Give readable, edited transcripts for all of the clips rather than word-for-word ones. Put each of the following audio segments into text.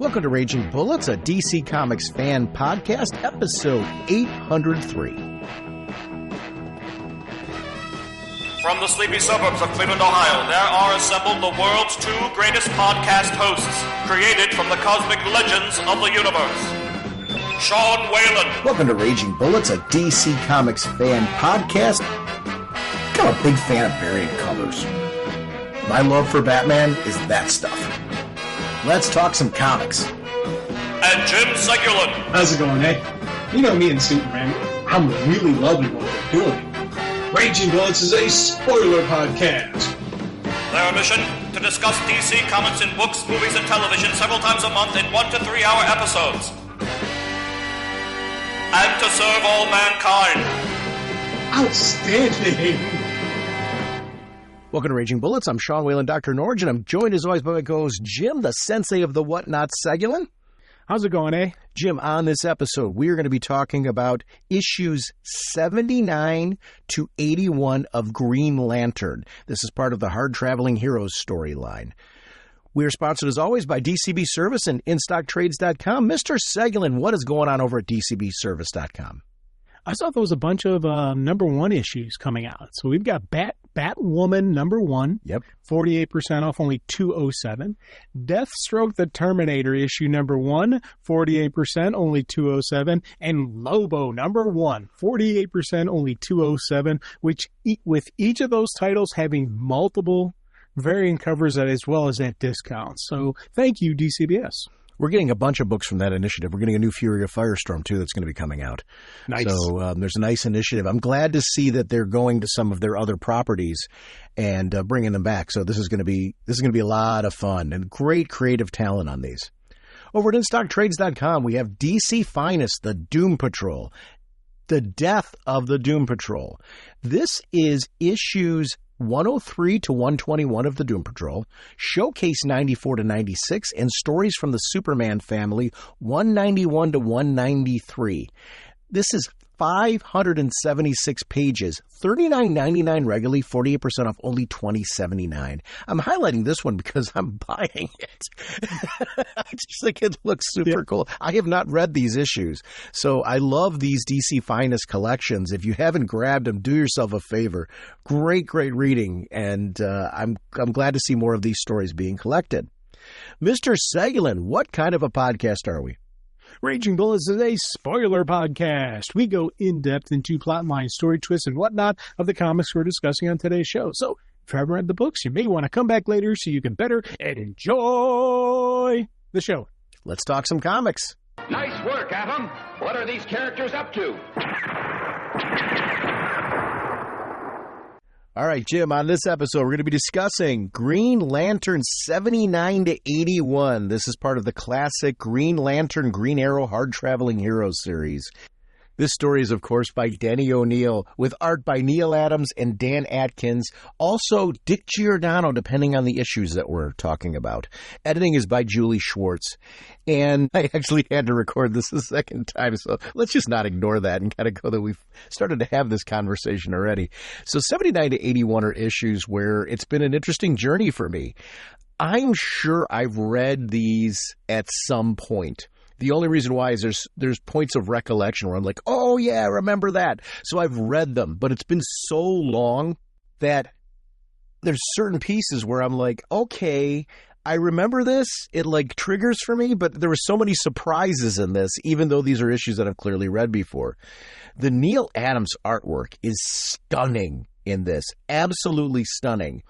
Welcome to Raging Bullets, a DC Comics fan podcast, episode 803. From the sleepy suburbs of Cleveland, Ohio, there are assembled the world's two greatest podcast hosts, created from the cosmic legends of the universe. Sean Whalen. Welcome to Raging Bullets, a DC Comics fan podcast. I'm a big fan of variant colors. My love for Batman is that stuff. Let's talk some comics. And Jim Segulin. How's it going, eh? You know me and Superman. I'm really loving what we're doing. Raging Bullets is a spoiler podcast. Their mission, to discuss DC Comics in books, movies, and television several times a month in 1 to 3 hour episodes. And to serve all mankind. Outstanding. Welcome to Raging Bullets. I'm Sean Whalen, drnorge, and I'm joined as always by my co-host Jim, the sensei of the whatnot, Segulin. How's it going, eh? Jim, on this episode, we are going to be talking about issues 79 to 81 of Green Lantern. This is part of the Hard Traveling Heroes storyline. We are sponsored, as always, by DCB Service and InStockTrades.com. Mr. Segulin, what is going on over at DCBService.com? I saw there was a bunch of number one issues coming out. So we've got Batwoman number one, 48% off, only $207. Deathstroke the Terminator issue number one, 48%, only $207. And Lobo number one, 48%, only $207, which with each of those titles having multiple variant covers as well as at discount. So thank you, DCBS. We're getting a bunch of books from that initiative. We're getting a new Fury of Firestorm, too, that's going to be coming out. Nice. So there's a nice initiative. I'm glad to see that they're going to some of their other properties and bringing them back. So this is going to be a lot of fun and great creative talent on these. Over at InStockTrades.com, we have DC Finest, the Doom Patrol, the death of the Doom Patrol. This is issues 103 to 121 of the Doom Patrol, Showcase 94 to 96, and Stories from the Superman Family 191 to 193. This is 576 pages, $39.99 regularly, 48% off, only $20.79. I'm highlighting this one because I'm buying it. I just think it looks super cool. I have not read these issues, so I love these DC Finest collections. If you haven't grabbed them, do yourself a favor. Great reading, and I'm glad to see more of these stories being collected. Mr. Segulin, what kind of a podcast are we? Raging Bullets is a spoiler podcast. We go in-depth into plotline, story twists, and whatnot of the comics we're discussing on today's show. So, if you haven't read the books, you may want to come back later so you can better and enjoy the show. Let's talk some comics. Nice work, Atom. What are these characters up to? All right, Jim, on this episode, we're going to be discussing Green Lantern 79 to 81. This is part of the classic Green Lantern, Green Arrow, Hard Traveling Heroes series. This story is, of course, by Denny O'Neil, with art by Neil Adams and Dan Atkins. Also, Dick Giordano, depending on the issues that we're talking about. Editing is by Julie Schwartz. And I actually had to record this a second time, so let's just not ignore that and kind of go that we've started to have this conversation already. So 79 to 81 are issues where it's been an interesting journey for me. I'm sure I've read these at some point. The only reason why is there's points of recollection where I'm like, oh, yeah, I remember that. So I've read them, but it's been so long that there's certain pieces where I'm like, okay, I remember this. It like triggers for me, but there were so many surprises in this, even though these are issues that I've clearly read before. The Neil Adams artwork is stunning in this, absolutely stunning.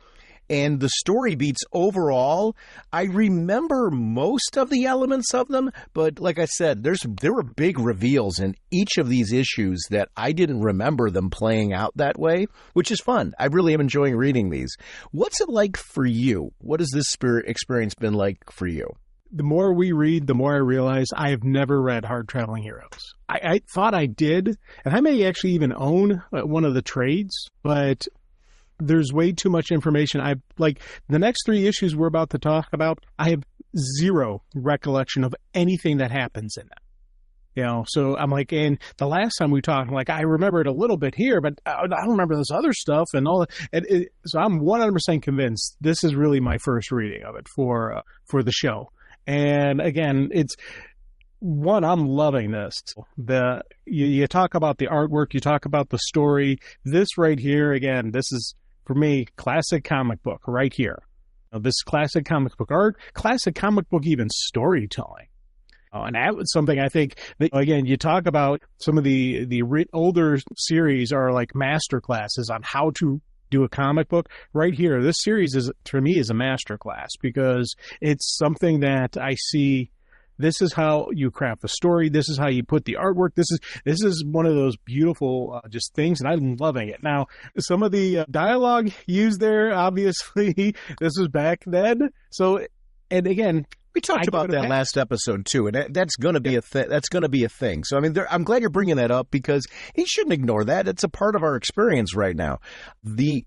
And the story beats overall, I remember most of the elements of them, but like I said, there were big reveals in each of these issues that I didn't remember them playing out that way, which is fun. I really am enjoying reading these. What's it like for you? What has this experience been like for you? The more we read, the more I realize I have never read Hard Traveling Heroes. I thought I did, and I may actually even own one of the trades, but there's way too much information. The next three issues we're about to talk about, I have zero recollection of anything that happens in them. You know, so I'm like, and the last time we talked, I'm like, I remember it a little bit here, but I don't remember this other stuff and all that. So I'm 100% convinced this is really my first reading of it for the show. And again, it's one, I'm loving this. You talk about the artwork, you talk about the story. This right here, again, this is, for me, classic comic book right here. This classic comic book art, classic comic book even storytelling. And that was something I think that, again, you talk about some of the older series are like master classes on how to do a comic book. Right here, this series is, for me, is a master class because it's something that I see. This is how you craft the story. This is how you put the artwork. This is one of those beautiful just things, and I'm loving it. Now, some of the dialogue used there, obviously, this was back then. So, and again, we talked about that last episode too, and that's going to be that's going to be a thing. So I mean, I'm glad you're bringing that up because he shouldn't ignore that. It's a part of our experience right now. We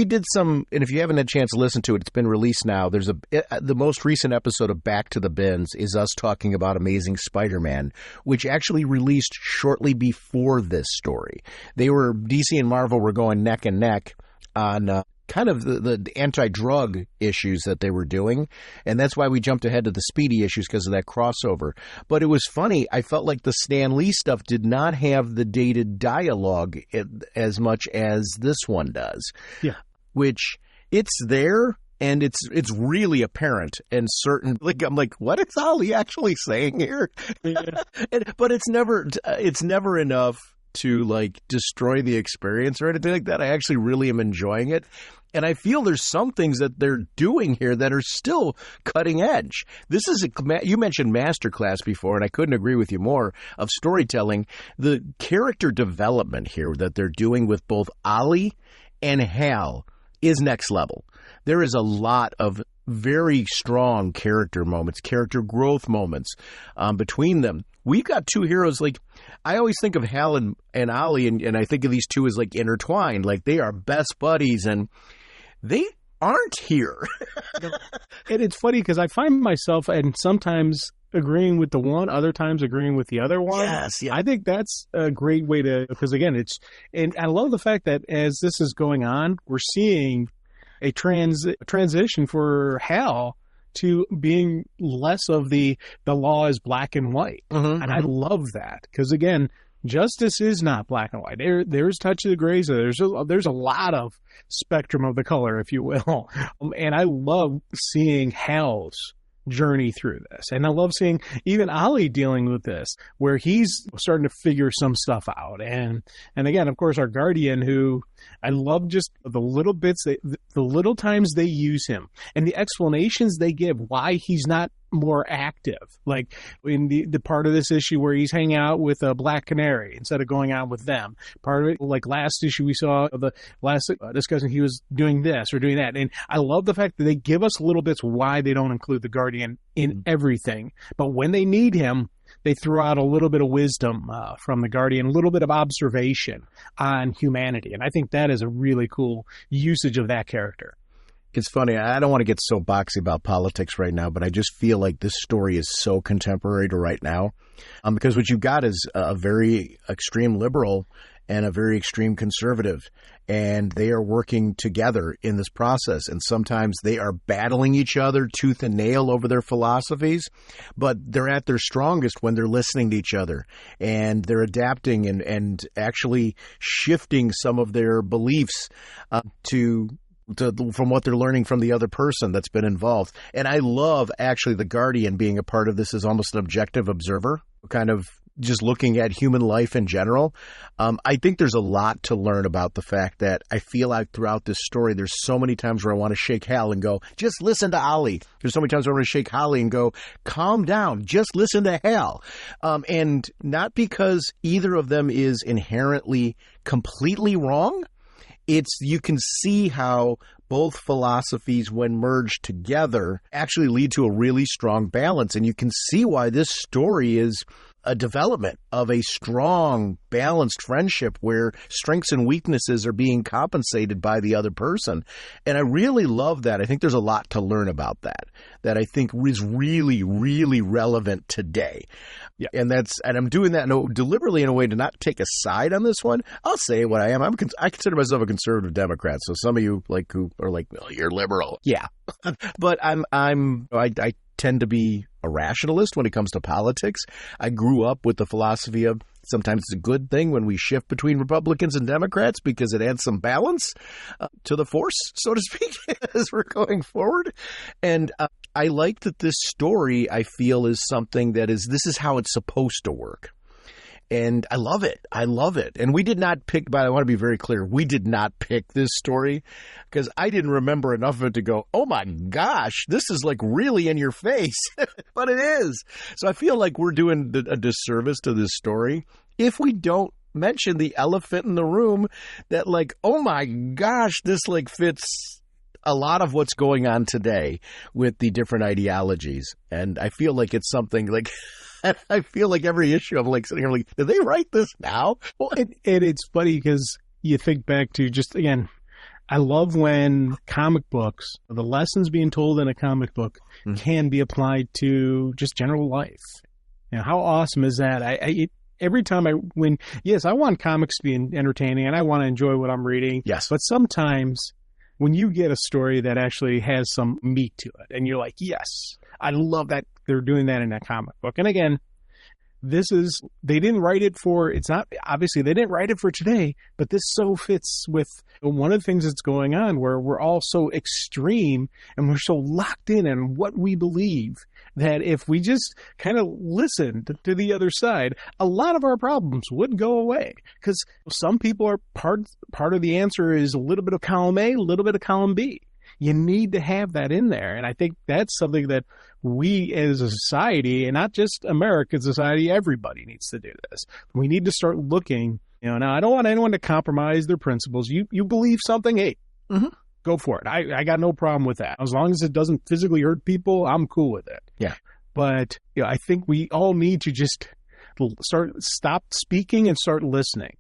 did some, and if you haven't had a chance to listen to it, it's been released now. There's the most recent episode of Back to the Bins is us talking about Amazing Spider-Man, which actually released shortly before this story. DC and Marvel were going neck and neck on kind of the anti-drug issues that they were doing, and that's why we jumped ahead to the Speedy issues because of that crossover. But it was funny, I felt like the Stan Lee stuff did not have the dated dialogue as much as this one does. Yeah. Which, it's there, and it's really apparent and certain. Like, I'm like, what is Ollie actually saying here? Yeah. But it's never enough to like destroy the experience or anything like that. I actually really am enjoying it. And I feel there's some things that they're doing here that are still cutting edge. This is you mentioned masterclass before, and I couldn't agree with you more, of storytelling. The character development here that they're doing with both Ollie and Hal is next level. There is a lot of very strong character moments, character growth moments between them. We've got two heroes, like, I always think of Hal and Ollie, and I think of these two as like intertwined, like they are best buddies, and they aren't here. And it's funny because I find myself and sometimes agreeing with the one, other times agreeing with the other one. Yes, yeah. I think that's a great way to, because again, and I love the fact that as this is going on, we're seeing a transition for Hal to being less of the law is black and white. Mm-hmm, and I love that because, again, justice is not black and white. There's touch of the grays. There's a lot of spectrum of the color, if you will. And I love seeing Hal's journey through this. And I love seeing even Ollie dealing with this, where he's starting to figure some stuff out. And again, of course, our Guardian, who I love just the little bits, the little times they use him and the explanations they give why he's not more active. Like in the part of this issue where he's hanging out with a Black Canary instead of going out with them. Part of it, like last issue we saw the last discussion, he was doing this or doing that. And I love the fact that they give us little bits why they don't include the Guardian in everything. But when they need him, they throw out a little bit of wisdom from the Guardian, a little bit of observation on humanity. And I think that is a really cool usage of that character. It's funny. I don't want to get so boxy about politics right now, but I just feel like this story is so contemporary to right now. Because what you got is a very extreme liberal and a very extreme conservative, and they are working together in this process. And sometimes they are battling each other tooth and nail over their philosophies, but they're at their strongest when they're listening to each other and they're adapting and actually shifting some of their beliefs from what they're learning from the other person that's been involved. And I love actually the Guardian being a part of this as almost an objective observer, kind of just looking at human life in general. I think there's a lot to learn about the fact that I feel like throughout this story, there's so many times where I want to shake Hal and go, just listen to Ollie. There's so many times where I want to shake Holly and go, calm down, just listen to Hal. And not because either of them is inherently completely wrong. You can see how both philosophies, when merged together, actually lead to a really strong balance. And you can see why this story is a development of a strong, balanced friendship where strengths and weaknesses are being compensated by the other person. And I really love that. I think there's a lot to learn about that I think is really, really relevant today. Yeah. And I'm doing that deliberately in a way to not take a side on this one. I'll say what I am. I consider myself a conservative Democrat. So some of you who are like, oh, you're liberal. Yeah. But I tend to be a rationalist when it comes to politics. I grew up with the philosophy of sometimes it's a good thing when we shift between Republicans and Democrats because it adds some balance to the force, so to speak, as we're going forward. And I like that this story, I feel, is something that this is how it's supposed to work. And I love it. I love it. And we did not pick, but I want to be very clear, we did not pick this story because I didn't remember enough of it to go, oh my gosh, this is like really in your face. But it is. So I feel like we're doing a disservice to this story if we don't mention the elephant in the room that like, oh my gosh, this like fits a lot of what's going on today with the different ideologies. And I feel like it's something like... I feel like every issue I'm like sitting here like, did they write this now? Well, and it's funny because you think back to just, again, I love when comic books, the lessons being told in a comic book can be applied to just general life. You know, how awesome is that? Every time I want comics to be entertaining and I want to enjoy what I'm reading. Yes. But sometimes when you get a story that actually has some meat to it and you're like, yes, I love that they're doing that in that comic book. And again, they didn't write it for today, but this so fits with one of the things that's going on where we're all so extreme and we're so locked in on what we believe that if we just kind of listened to the other side, a lot of our problems would go away. Because some people are part of the answer is a little bit of column A, a little bit of column B. You need to have that in there. And I think that's something that we as a society, and not just American society, everybody needs to do this. We need to start looking, now I don't want anyone to compromise their principles. You believe something, hey, go for it. I got no problem with that. As long as it doesn't physically hurt people, I'm cool with it. Yeah. But I think we all need to just stop speaking and start listening.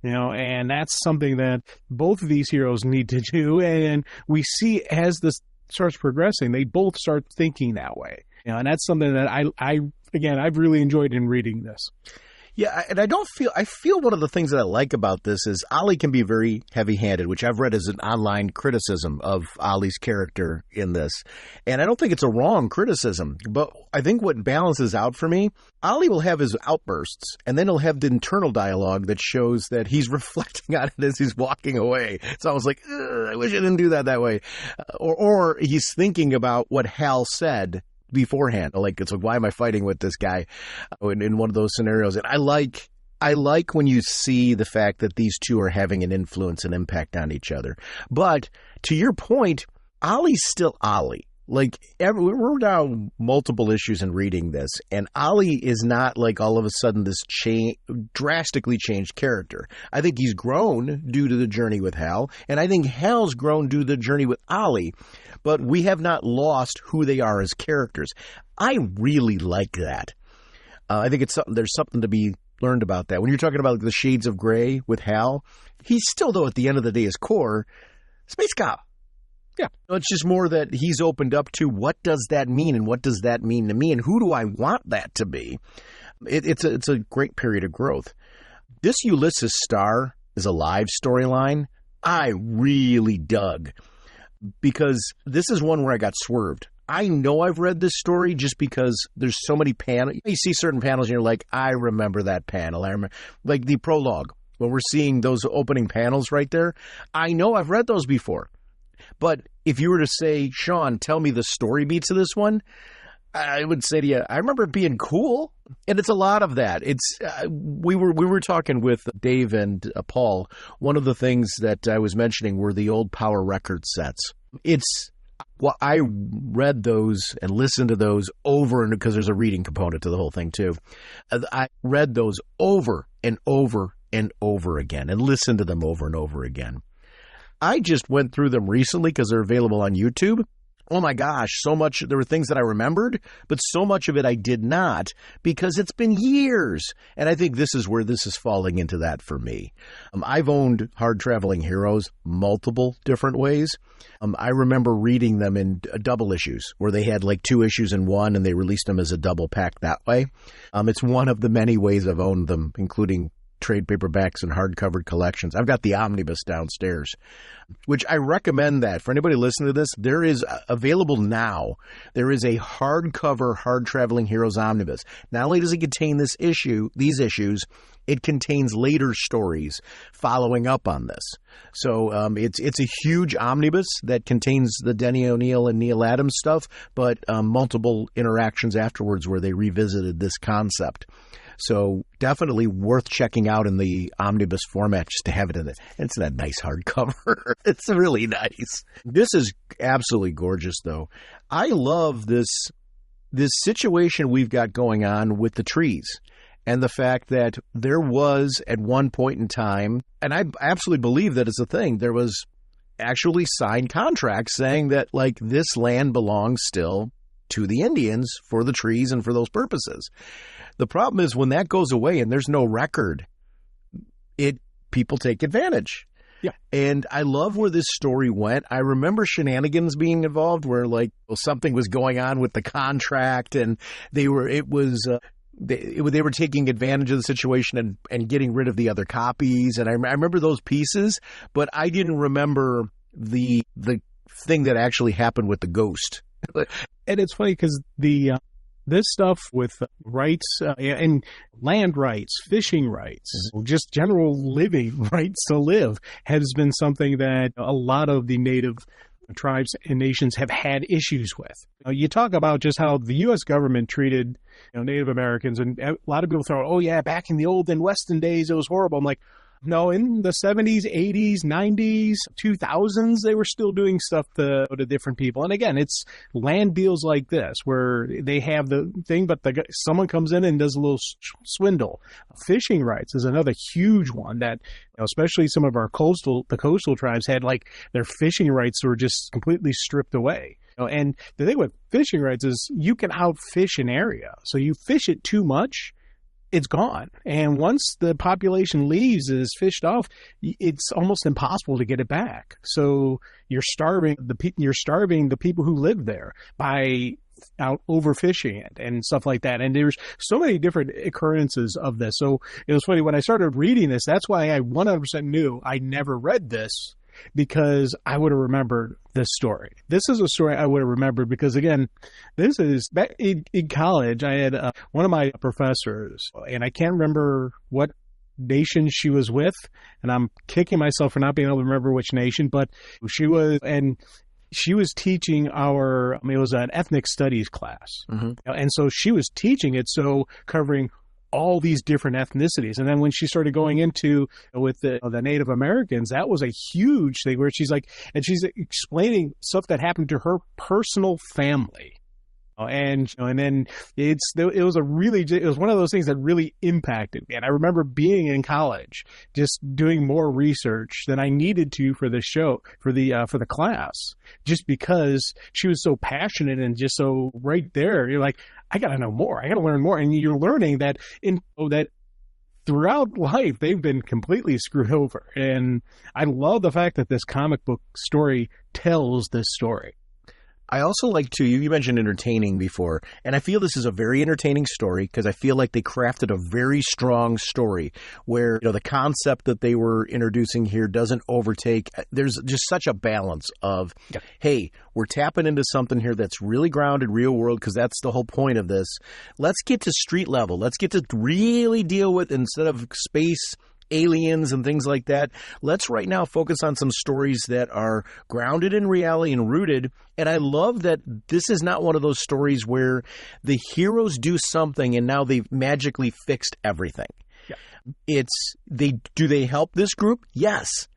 And that's something that both of these heroes need to do. And we see as this starts progressing, they both start thinking that way. And that's something that I've really enjoyed in reading this. Yeah, and I feel one of the things that I like about this is Ollie can be very heavy-handed, which I've read as an online criticism of Ollie's character in this. And I don't think it's a wrong criticism, but I think what balances out for me, Ollie will have his outbursts, and then he'll have the internal dialogue that shows that he's reflecting on it as he's walking away. It's almost like, I wish I didn't do that way. Or he's thinking about what Hal said beforehand. Like, it's like, why am I fighting with this guy in one of those scenarios? And I like when you see the fact that these two are having an influence and impact on each other. But to your point, Ollie's still Ollie. Like, we're now multiple issues in reading this, and Ollie is not like all of a sudden this drastically changed character. I think he's grown due to the journey with Hal, and I think Hal's grown due to the journey with Ollie, but we have not lost who they are as characters. I really like that. I think there's something to be learned about that. When you're talking about the shades of gray with Hal, he's still, though, at the end of the day, his core, space cop. Yeah. It's just more that he's opened up to what does that mean and what does that mean to me and who do I want that to be? It's a great period of growth. This Ulysses Star is a live storyline I really dug because this is one where I got swerved. I know I've read this story just because there's so many panels. You see certain panels and you're like, I remember that panel. I remember, like the prologue, when we're seeing those opening panels right there. I know I've read those before. But if you were to say, Sean, tell me the story beats of this one, I would say to you, I remember it being cool. And it's a lot of that. It's we were talking with Dave and Paul. One of the things that I was mentioning were the old Power Record sets. I read those and listened to those over, and because there's a reading component to the whole thing too. I read those over and over and over again and listened to them over and over again. I just went through them recently because they're available on YouTube. Oh my gosh, so much. There were things that I remembered, but so much of it I did not because it's been years. And I think this is where this is falling into that for me. I've owned Hard Traveling Heroes multiple different ways. I remember reading them in double issues where they had like 2 issues in one and they released them as a double pack that way. It's one of the many ways I've owned them, including trade paperbacks and hardcover collections. I've got the omnibus downstairs, which I recommend that. For anybody listening to this, there is available now. There is a hardcover Hard Traveling Heroes omnibus. Not only does it contain these issues, it contains later stories following up on this. So it's a huge omnibus that contains the Denny O'Neil and Neil Adams stuff, but multiple interactions afterwards where they revisited this concept. So definitely worth checking out in the omnibus format just to have it in it. It's that nice hardcover. It's really nice. This is absolutely gorgeous, though. I love this situation we've got going on with the trees. And the fact that there was, at one point in time, and I absolutely believe that it's a thing, there was actually signed contracts saying that, like, this land belongs still to the Indians for the trees and for those purposes. The problem is when that goes away and there's no record, people take advantage. Yeah. And I love where this story went. I remember shenanigans being involved where, like, something was going on with the contract and they were taking advantage of the situation and getting rid of the other copies. And I remember those pieces, but I didn't remember the thing that actually happened with the ghost. And it's funny because this stuff with rights and land rights, fishing rights, just general living rights to live has been something that a lot of the native tribes and nations have had issues with. You talk about just how the U.S. government treated Native Americans, and a lot of people throw, oh yeah, back in the olden Western days, it was horrible. I'm like, no, in the 70s, 80s, 90s, 2000s, they were still doing stuff to different people. And again, it's land deals like this where they have the thing, but someone comes in and does a little swindle. Fishing rights is another huge one that, especially some of our coastal tribes had, like, their fishing rights were just completely stripped away. And the thing with fishing rights is you can outfish an area. So you fish it too much, it's gone. And once the population leaves and is fished off, it's almost impossible to get it back. So you're starving the people who live there by out overfishing it and stuff like that. And there's so many different occurrences of this. So it was funny when I started reading this, that's why I 100% knew I never read this, because I would have remembered this story. This is a story I would have remembered because, again, this is back in college. I had one of my professors, and I can't remember what nation she was with, and I'm kicking myself for not being able to remember which nation, but she was teaching it was an ethnic studies class. Mm-hmm. And so she was teaching it, so covering all these different ethnicities. And then when she started going into with the Native Americans, that was a huge thing where she's explaining stuff that happened to her personal family. And then it was one of those things that really impacted me. And I remember being in college, just doing more research than I needed to for the show, for the class, just because she was so passionate and just so right there. You're like, I got to know more. I got to learn more. And you're learning that that throughout life, they've been completely screwed over. And I love the fact that this comic book story tells this story. I also like to, you mentioned entertaining before, and I feel this is a very entertaining story because I feel like they crafted a very strong story where, the concept that they were introducing here doesn't overtake. There's just such a balance of, hey, we're tapping into something here that's really grounded, real world, because that's the whole point of this. Let's get to street level. Let's get to really deal with, instead of space aliens and things like that, let's right now focus on some stories that are grounded in reality and rooted. And I love that this is not one of those stories where the heroes do something and now they've magically fixed everything. Yeah. Do they help this group? Yes.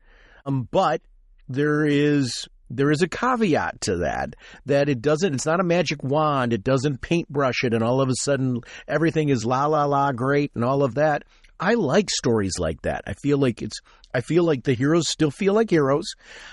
But there is a caveat to that it's not a magic wand. It doesn't paintbrush it and all of a sudden everything is la la la great and all of that. I like stories like that. I feel like the heroes still feel like heroes.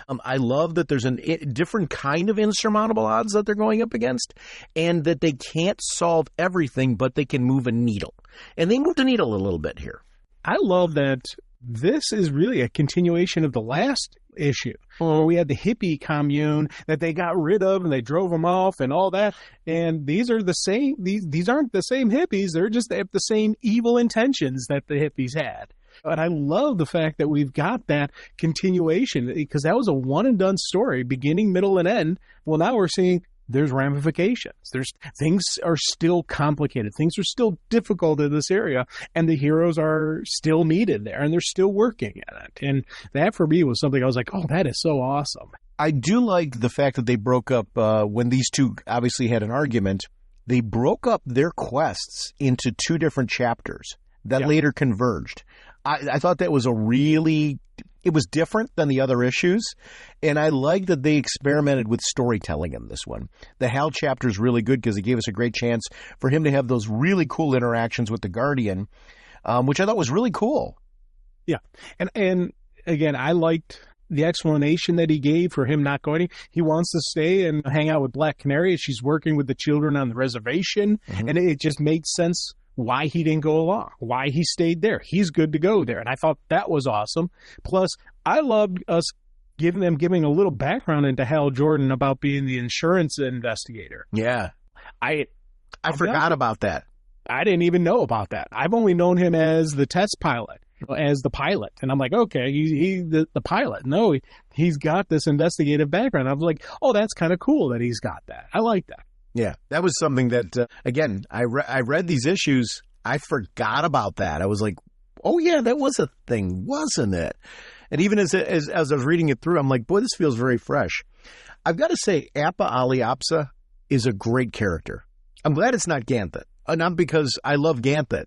I love that there's a different kind of insurmountable odds that they're going up against, and that they can't solve everything, but they can move a needle. And they moved a needle a little bit here. I love that this is really a continuation of the last issue where we had the hippie commune that they got rid of and they drove them off and all that. And these are the same. These aren't the same hippies. They have the same evil intentions that the hippies had. And I love the fact that we've got that continuation, because that was a one-and-done story, beginning, middle, and end. Well, now we're seeing there's ramifications. Things are still complicated. Things are still difficult in this area, and the heroes are still needed there, and they're still working at it. And that, for me, was something I was like, oh, that is so awesome. I do like the fact that they broke up when these two obviously had an argument. They broke up their quests into two different chapters that later converged. I thought that was it was different than the other issues, and I like that they experimented with storytelling in this one. The Hal chapter is really good because it gave us a great chance for him to have those really cool interactions with the Guardian, which I thought was really cool. Yeah, and again, I liked the explanation that he gave for him not going. He wants to stay and hang out with Black Canary. She's working with the children on the reservation, and it just made sense why he didn't go along, why he stayed there. He's good to go there. And I thought that was awesome. Plus, I loved us giving a little background into Hal Jordan about being the insurance investigator. Yeah. I forgot about that. I didn't even know about that. I've only known him as the test pilot, as the pilot. And I'm like, okay, he's the pilot. No, he's got this investigative background. I was like, oh, that's kind of cool that he's got that. I like that. Yeah, that was something that, again, I read these issues. I forgot about that. I was like, oh, yeah, that was a thing, wasn't it? And even as I was reading it through, I'm like, boy, this feels very fresh. I've got to say, Appa Aliapsa is a great character. I'm glad it's not Ganthet. Not because I love Ganthet,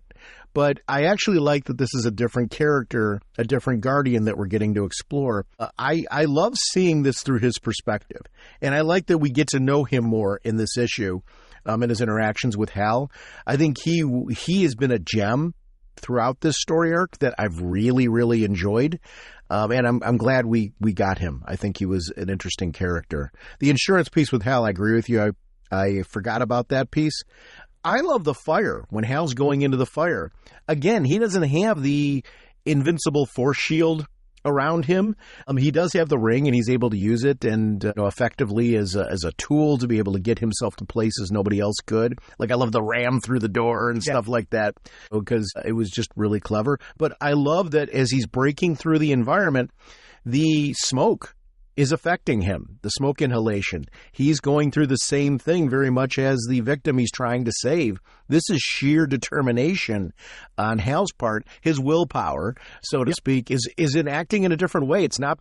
but I actually like that this is a different character, a different Guardian that we're getting to explore. I love seeing this through his perspective, and I like that we get to know him more in this issue, in his interactions with Hal. I think he has been a gem throughout this story arc that I've really, really enjoyed, and I'm glad we got him. I think he was an interesting character. The insurance piece with Hal, I agree with you. I forgot about that piece. I love the fire when Hal's going into the fire. Again, he doesn't have the invincible force shield around him. He does have the ring, and he's able to use it and effectively as a tool to be able to get himself to places nobody else could. Like, I love the ram through the door and stuff like that, because it was just really clever. But I love that as he's breaking through the environment, the smoke is affecting him, the smoke inhalation. He's going through the same thing very much as the victim he's trying to save. This is sheer determination on Hal's part. His willpower, so to speak, is enacting in a different way. It's not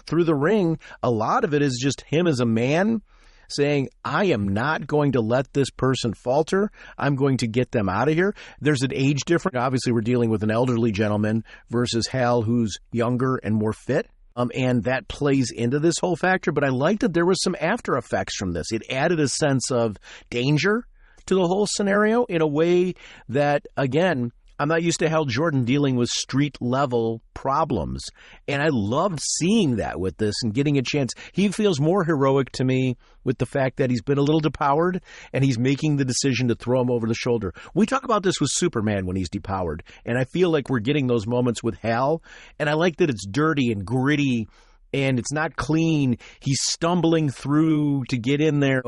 through the ring. A lot of it is just him as a man saying, I am not going to let this person falter. I'm going to get them out of here. There's an age difference. Obviously, we're dealing with an elderly gentleman versus Hal, who's younger and more fit. And that plays into this whole factor. But I liked that there was some after effects from this. It added a sense of danger to the whole scenario in a way that, again, I'm not used to Hal Jordan dealing with street-level problems. And I loved seeing that with this and getting a chance. He feels more heroic to me with the fact that he's been a little depowered and he's making the decision to throw him over the shoulder. We talk about this with Superman when he's depowered, and I feel like we're getting those moments with Hal. And I like that it's dirty and gritty and it's not clean. He's stumbling through to get in there.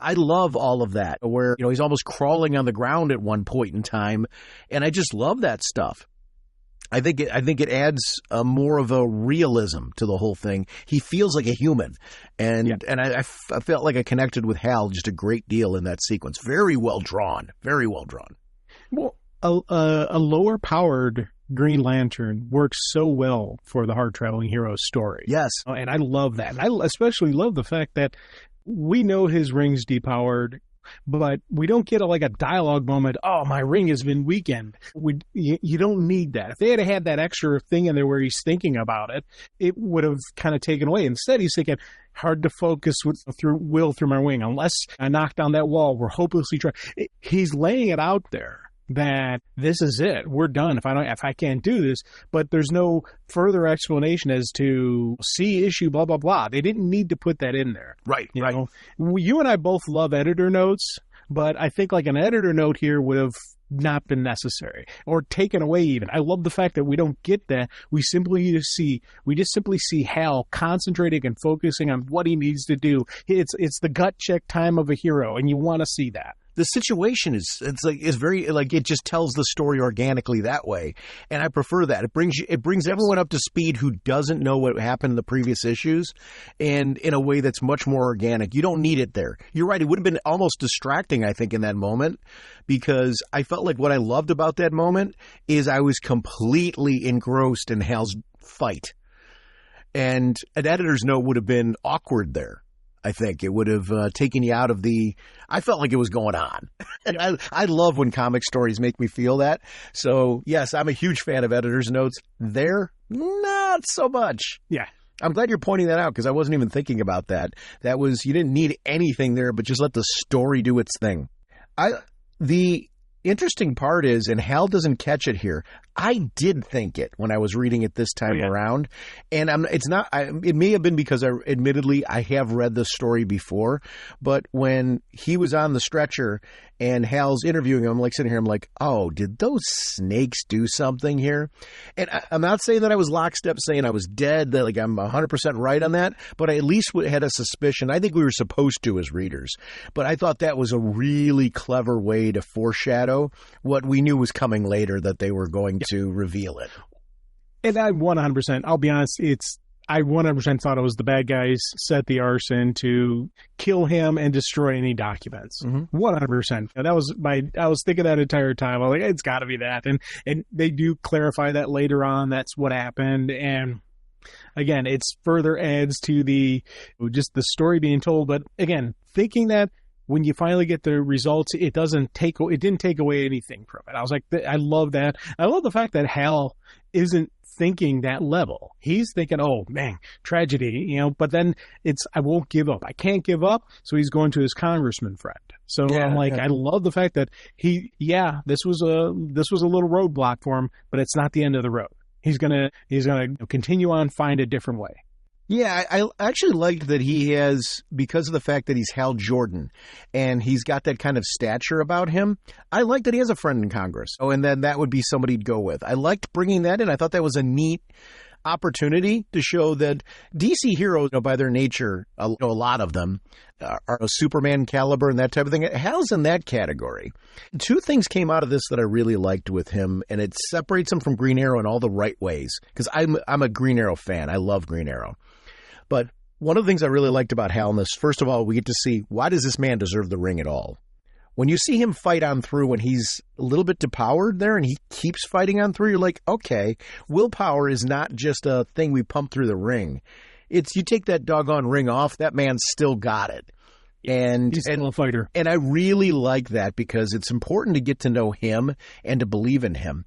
I love all of that, where he's almost crawling on the ground at one point in time, and I just love that stuff. I think it adds more of a realism to the whole thing. He feels like a human, and I felt like I connected with Hal just a great deal in that sequence. Very well drawn. Very well drawn. Well, a lower powered Green Lantern works so well for the Hard Traveling Hero story. Yes. And I love that. And I especially love the fact that we know his ring's depowered, but we don't get a dialogue moment, oh, my ring has been weakened. You don't need that. If they had that extra thing in there where he's thinking about it, it would have kind of taken away. Instead, he's thinking, hard to focus through my wing. Unless I knock down that wall, we're hopelessly trying. He's laying it out there that this is it. We're done if I can't do this. But there's no further explanation as to C issue, blah, blah, blah. They didn't need to put that in there. Right. You know, you and I both love editor notes, but I think an editor note here would have not been necessary or taken away even. I love the fact that we don't get that. We just simply see Hal concentrating and focusing on what he needs to do. It's the gut check time of a hero, and you want to see that. the situation is very like it just tells the story organically that way, and I prefer that. It brings everyone up to speed who doesn't know what happened in the previous issues, and in a way that's much more organic. You don't need it there. You're right. It would have been almost distracting, I think, in that moment, because I felt like what I loved about that moment is I was completely engrossed in Hal's fight, and an editor's note would have been awkward there. I think it would have taken you out of the. I felt like it was going on. And I love when comic stories make me feel that. So, yes, I'm a huge fan of editor's notes. There, not so much. Yeah. I'm glad you're pointing that out because I wasn't even thinking about that. That was, you didn't need anything there, but just let the story do its thing. The interesting part is, and Hal doesn't catch it here, I did think it when I was reading it this time around, and it may have been because admittedly I have read the story before, but when he was on the stretcher and Hal's interviewing him, I'm like sitting here, I'm like, oh, did those snakes do something here? And I'm not saying that I was lockstep saying I was dead, that like I'm 100% right on that, but I at least had a suspicion. I think we were supposed to as readers, but I thought that was a really clever way to foreshadow what we knew was coming later, that they were going to reveal it. And I 100%, I'll be honest, I 100% thought it was the bad guys set the arson to kill him and destroy any documents. 100%. I was thinking that entire time. I was like, it's got to be that. And they do clarify that later on. That's what happened. And again, it's further adds to just the story being told. But again, thinking that when you finally get the results, it didn't take away anything from it. I was like, I love that. I love the fact that Hal isn't thinking that level. He's thinking, oh man, tragedy, but then I won't give up. I can't give up. So he's going to his congressman friend. So I'm like, I love the fact that this was a little roadblock for him, but it's not the end of the road. He's gonna continue on, find a different way. Yeah, I actually liked that he has, because of the fact that he's Hal Jordan and he's got that kind of stature about him, I like that he has a friend in Congress. Oh, and then that would be somebody to go with. I liked bringing that in. I thought that was a neat opportunity to show that DC heroes, by their nature, a lot of them are a Superman caliber and that type of thing. Hal's in that category. Two things came out of this that I really liked with him, and it separates him from Green Arrow in all the right ways, because I'm a Green Arrow fan. I love Green Arrow. But one of the things I really liked about Hal in this, first of all, we get to see, why does this man deserve the ring at all? When you see him fight on through when he's a little bit depowered there and he keeps fighting on through, you're like, okay, willpower is not just a thing we pump through the ring. It's you take that doggone ring off, that man's still got it. And he's still a fighter. And I really like that because it's important to get to know him and to believe in him.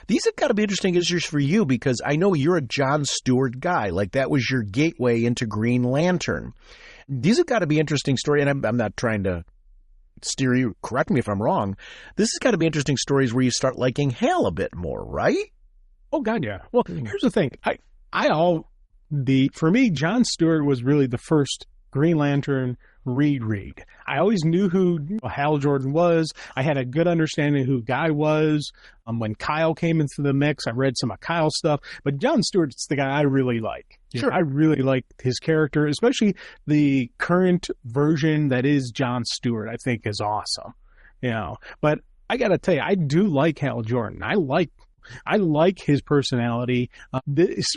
These have got to be interesting issues for you because I know you're a John Stewart guy. Like that was your gateway into Green Lantern. These have got to be interesting stories, and I'm not trying to steer you, correct me if I'm wrong. This has got to be interesting stories where you start liking Hal a bit more, right? Oh, God, yeah. Well, here's the thing. For me, John Stewart was really the first Green Lantern read. I always knew who Hal Jordan was. I had a good understanding of who Guy was. When Kyle came into the mix, I read some of Kyle's stuff. But John Stewart's the guy I really like. Sure. I really like his character, especially the current version that is John Stewart, I think is awesome. But I got to tell you, I do like Hal Jordan. I like his personality.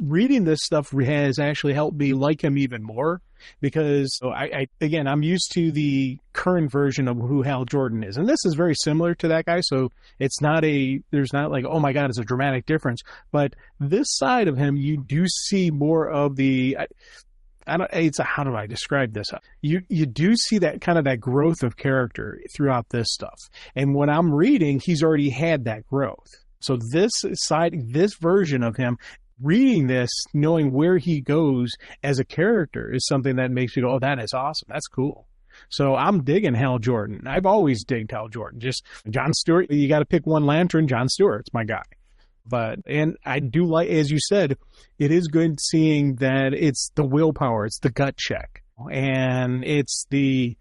Reading this stuff has actually helped me like him even more because I'm used to the current version of who Hal Jordan is. And this is very similar to that guy. So there's not like, oh my God, it's a dramatic difference. But this side of him, you do see more of how do I describe this? You do see that kind of that growth of character throughout this stuff. And when I'm reading, he's already had that growth. So this version of him, reading this, knowing where he goes as a character is something that makes you go, oh, that is awesome. That's cool. So I'm digging Hal Jordan. I've always digged Hal Jordan. Just John Stewart, you got to pick one Lantern. John Stewart's my guy. And I do like, as you said, it is good seeing that it's the willpower, it's the gut check, and it's the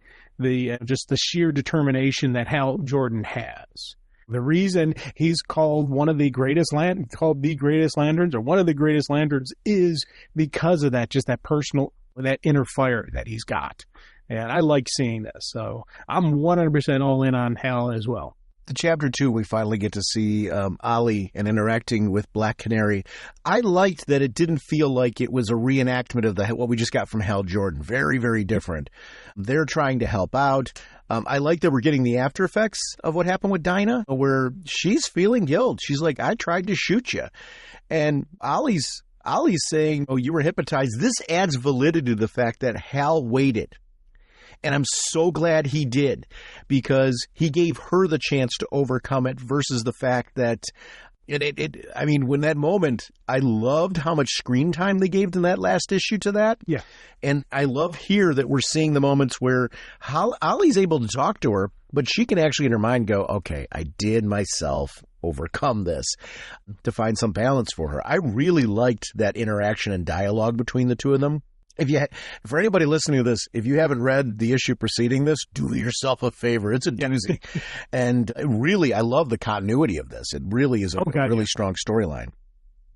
sheer determination that Hal Jordan has. The reason he's called the greatest lanterns, or one of the greatest lanterns, is because of that, just that personal, that inner fire that he's got. And I like seeing this. So I'm 100% all in on Hal as well. The chapter 2, we finally get to see Ollie and interacting with Black Canary. I liked that it didn't feel like it was a reenactment of what we just got from Hal Jordan. Very, very different. They're trying to help out. I like that we're getting the after effects of what happened with Dinah, where she's feeling guilt. She's like, I tried to shoot you. And Ollie's saying, oh, you were hypnotized. This adds validity to the fact that Hal waited. And I'm so glad he did, because he gave her the chance to overcome it versus the fact that I mean, when that moment, I loved how much screen time they gave in that last issue to that. Yeah. And I love here that we're seeing the moments where Ollie's able to talk to her, but she can actually in her mind go, okay, I did myself overcome this, to find some balance for her. I really liked that interaction and dialogue between the two of them. For anybody listening to this, if you haven't read the issue preceding this, do yourself a favor. It's a doozy. And really, I love the continuity of this. It really is a really strong storyline.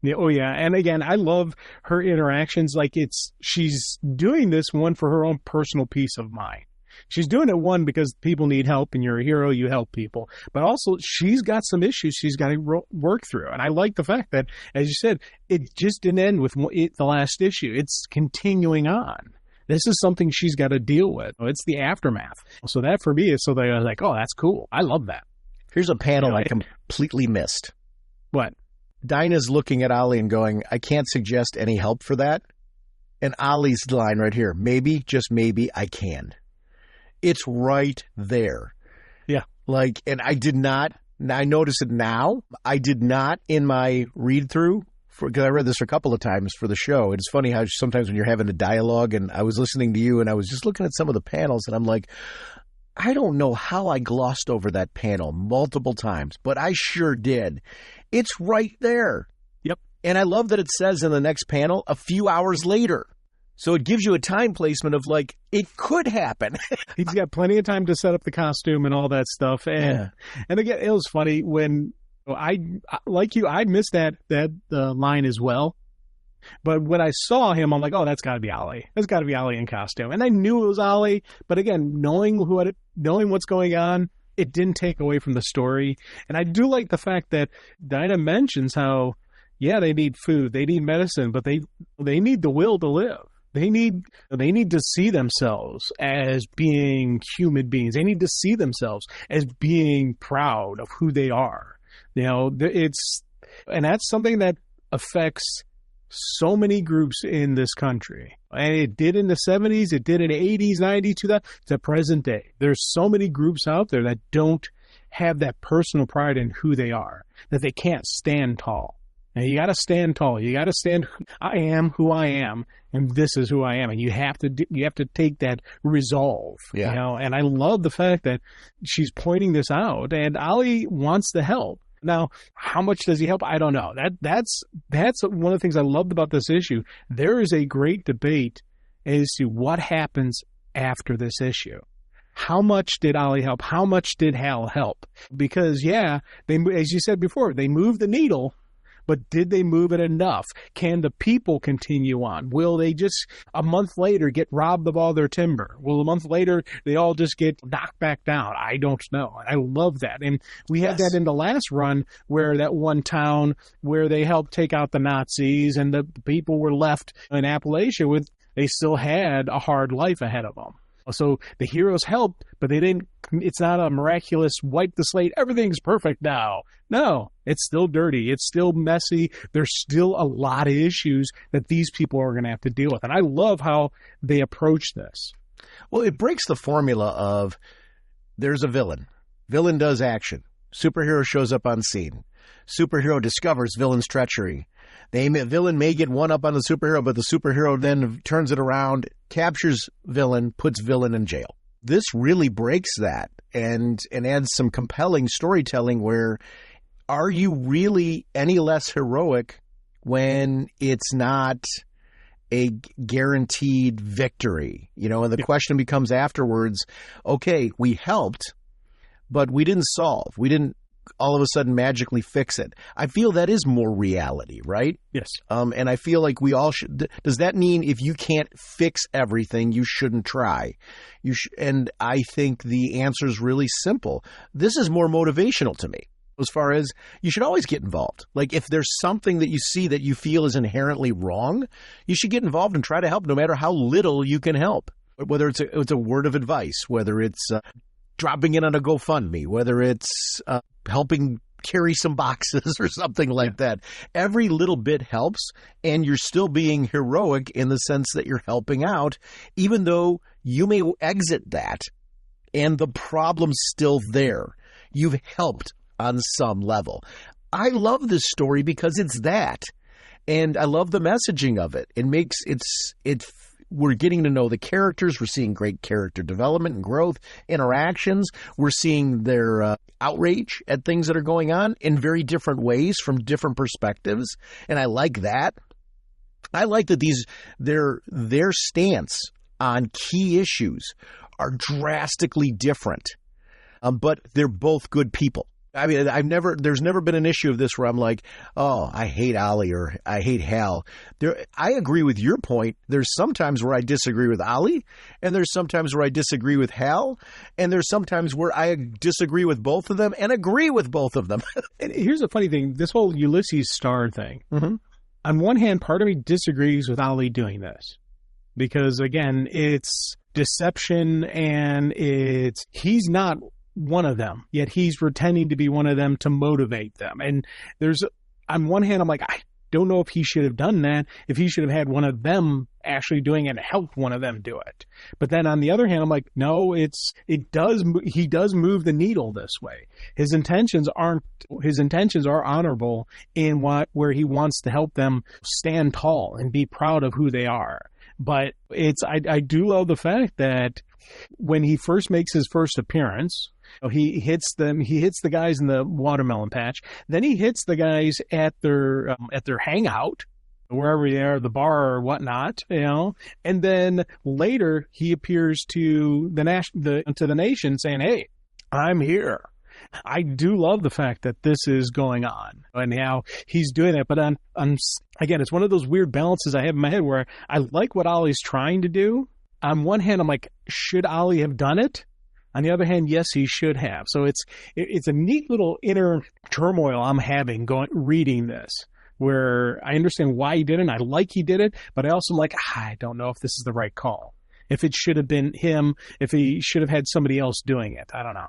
Yeah, oh, yeah. And again, I love her interactions. Like she's doing this one for her own personal peace of mind. She's doing it, one, because people need help, and you're a hero, you help people. But also, she's got some issues she's got to work through. And I like the fact that, as you said, it just didn't end with the last issue. It's continuing on. This is something she's got to deal with. It's the aftermath. So that, for me, is so they are like, oh, that's cool. I love that. Here's a panel I completely missed. What? Dinah's looking at Ollie and going, I can't suggest any help for that. And Ollie's line right here, maybe, just maybe, I can. It's right there. Yeah. Like, and I notice it now. I did not in my read through, because I read this a couple of times for the show. It's funny how sometimes when you're having a dialogue, and I was listening to you and I was just looking at some of the panels and I'm like, I don't know how I glossed over that panel multiple times, but I sure did. It's right there. Yep. And I love that it says in the next panel, a few hours later. So it gives you a time placement of like, it could happen. He's got plenty of time to set up the costume and all that stuff. And again, it was funny when I missed that line as well. But when I saw him, I'm like, oh, that's got to be Ollie. That's got to be Ollie in costume. And I knew it was Ollie. But again, knowing what's going on, it didn't take away from the story. And I do like the fact that Dinah mentions how, yeah, they need food, they need medicine, but they need the will to live. They need to see themselves as being human beings. They need to see themselves as being proud of who they are. And that's something that affects so many groups in this country. And it did in the 70s, it did in the 80s, 90s, to the present day. There's so many groups out there that don't have that personal pride in who they are, that they can't stand tall. And you got to stand tall. You got to stand. I am who I am, and this is who I am. And you have to take that resolve. Yeah. And I love the fact that she's pointing this out, and Ollie wants to help. Now, how much does he help? I don't know. That's one of the things I loved about this issue. There is a great debate as to what happens after this issue. How much did Ollie help? How much did Hal help? Because, yeah, as you said before, they moved the needle. But did they move it enough? Can the people continue on? Will they just, a month later, get robbed of all their timber? Will a month later, they all just get knocked back down? I don't know. I love that. And we had that in the last run, where that one town where they helped take out the Nazis and the people were left in Appalachia with, they still had a hard life ahead of them. So the heroes helped, but they didn't. It's not a miraculous wipe the slate, everything's perfect now. No, it's still dirty. It's still messy. There's still a lot of issues that these people are going to have to deal with. And I love how they approach this. Well, it breaks the formula of there's a villain. Villain does action. Superhero shows up on scene. Superhero discovers villain's treachery. The villain may get one up on the superhero, but the superhero then turns it around, captures villain, puts villain in jail. This really breaks that and adds some compelling storytelling where are you really any less heroic when it's not a guaranteed victory? And the question becomes afterwards, okay, we helped, but we didn't solve. We didn't all of a sudden magically fix it. I feel that is more reality, right? Yes. And I feel like we all should. Does that mean if you can't fix everything, you shouldn't try? And I think the answer is really simple. This is more motivational to me. As far as you should always get involved. Like if there's something that you see that you feel is inherently wrong, you should get involved and try to help no matter how little you can help. Whether it's a word of advice, whether it's dropping it on a GoFundMe, whether it's helping carry some boxes or something like that. Every little bit helps, and you're still being heroic in the sense that you're helping out, even though you may exit that and the problem's still there. You've helped on some level. I love this story because it's that. And I love the messaging of it. We're getting to know the characters. We're seeing great character development and growth, interactions. We're seeing their outrage at things that are going on in very different ways from different perspectives. And I like that. I like that their stance on key issues are drastically different. But they're both good people. I mean, there's never been an issue of this where I'm like, oh, I hate Ollie or I hate Hal. I agree with your point. There's sometimes where I disagree with Ollie, and there's sometimes where I disagree with Hal, and there's sometimes where I disagree with both of them and agree with both of them. And here's the funny thing, this whole Ulysses Star thing. Mm-hmm. On one hand, part of me disagrees with Ollie doing this because, again, it's deception and he's not one of them, yet he's pretending to be one of them to motivate them. And on one hand, I'm like, I don't know if he should have done that, if he should have had one of them actually doing it and help one of them do it. But then on the other hand, I'm like, no, he does move the needle this way. His intentions are honorable in where he wants to help them stand tall and be proud of who they are. But I do love the fact that when he first makes his first appearance, he hits the guys in the watermelon patch. Then he hits the guys at their hangout, wherever they are, the bar or whatnot, And then later he appears to the nation saying, "Hey, I'm here." I do love the fact that this is going on and how he's doing it. But again, it's one of those weird balances I have in my head where I like what Ollie's trying to do. On one hand, I'm like, should Ollie have done it? On the other hand, yes, he should have. So it's a neat little inner turmoil I'm having reading this, where I understand why he did it. And I like he did it, but I also like, I don't know if this is the right call. If it should have been him, if he should have had somebody else doing it. I don't know.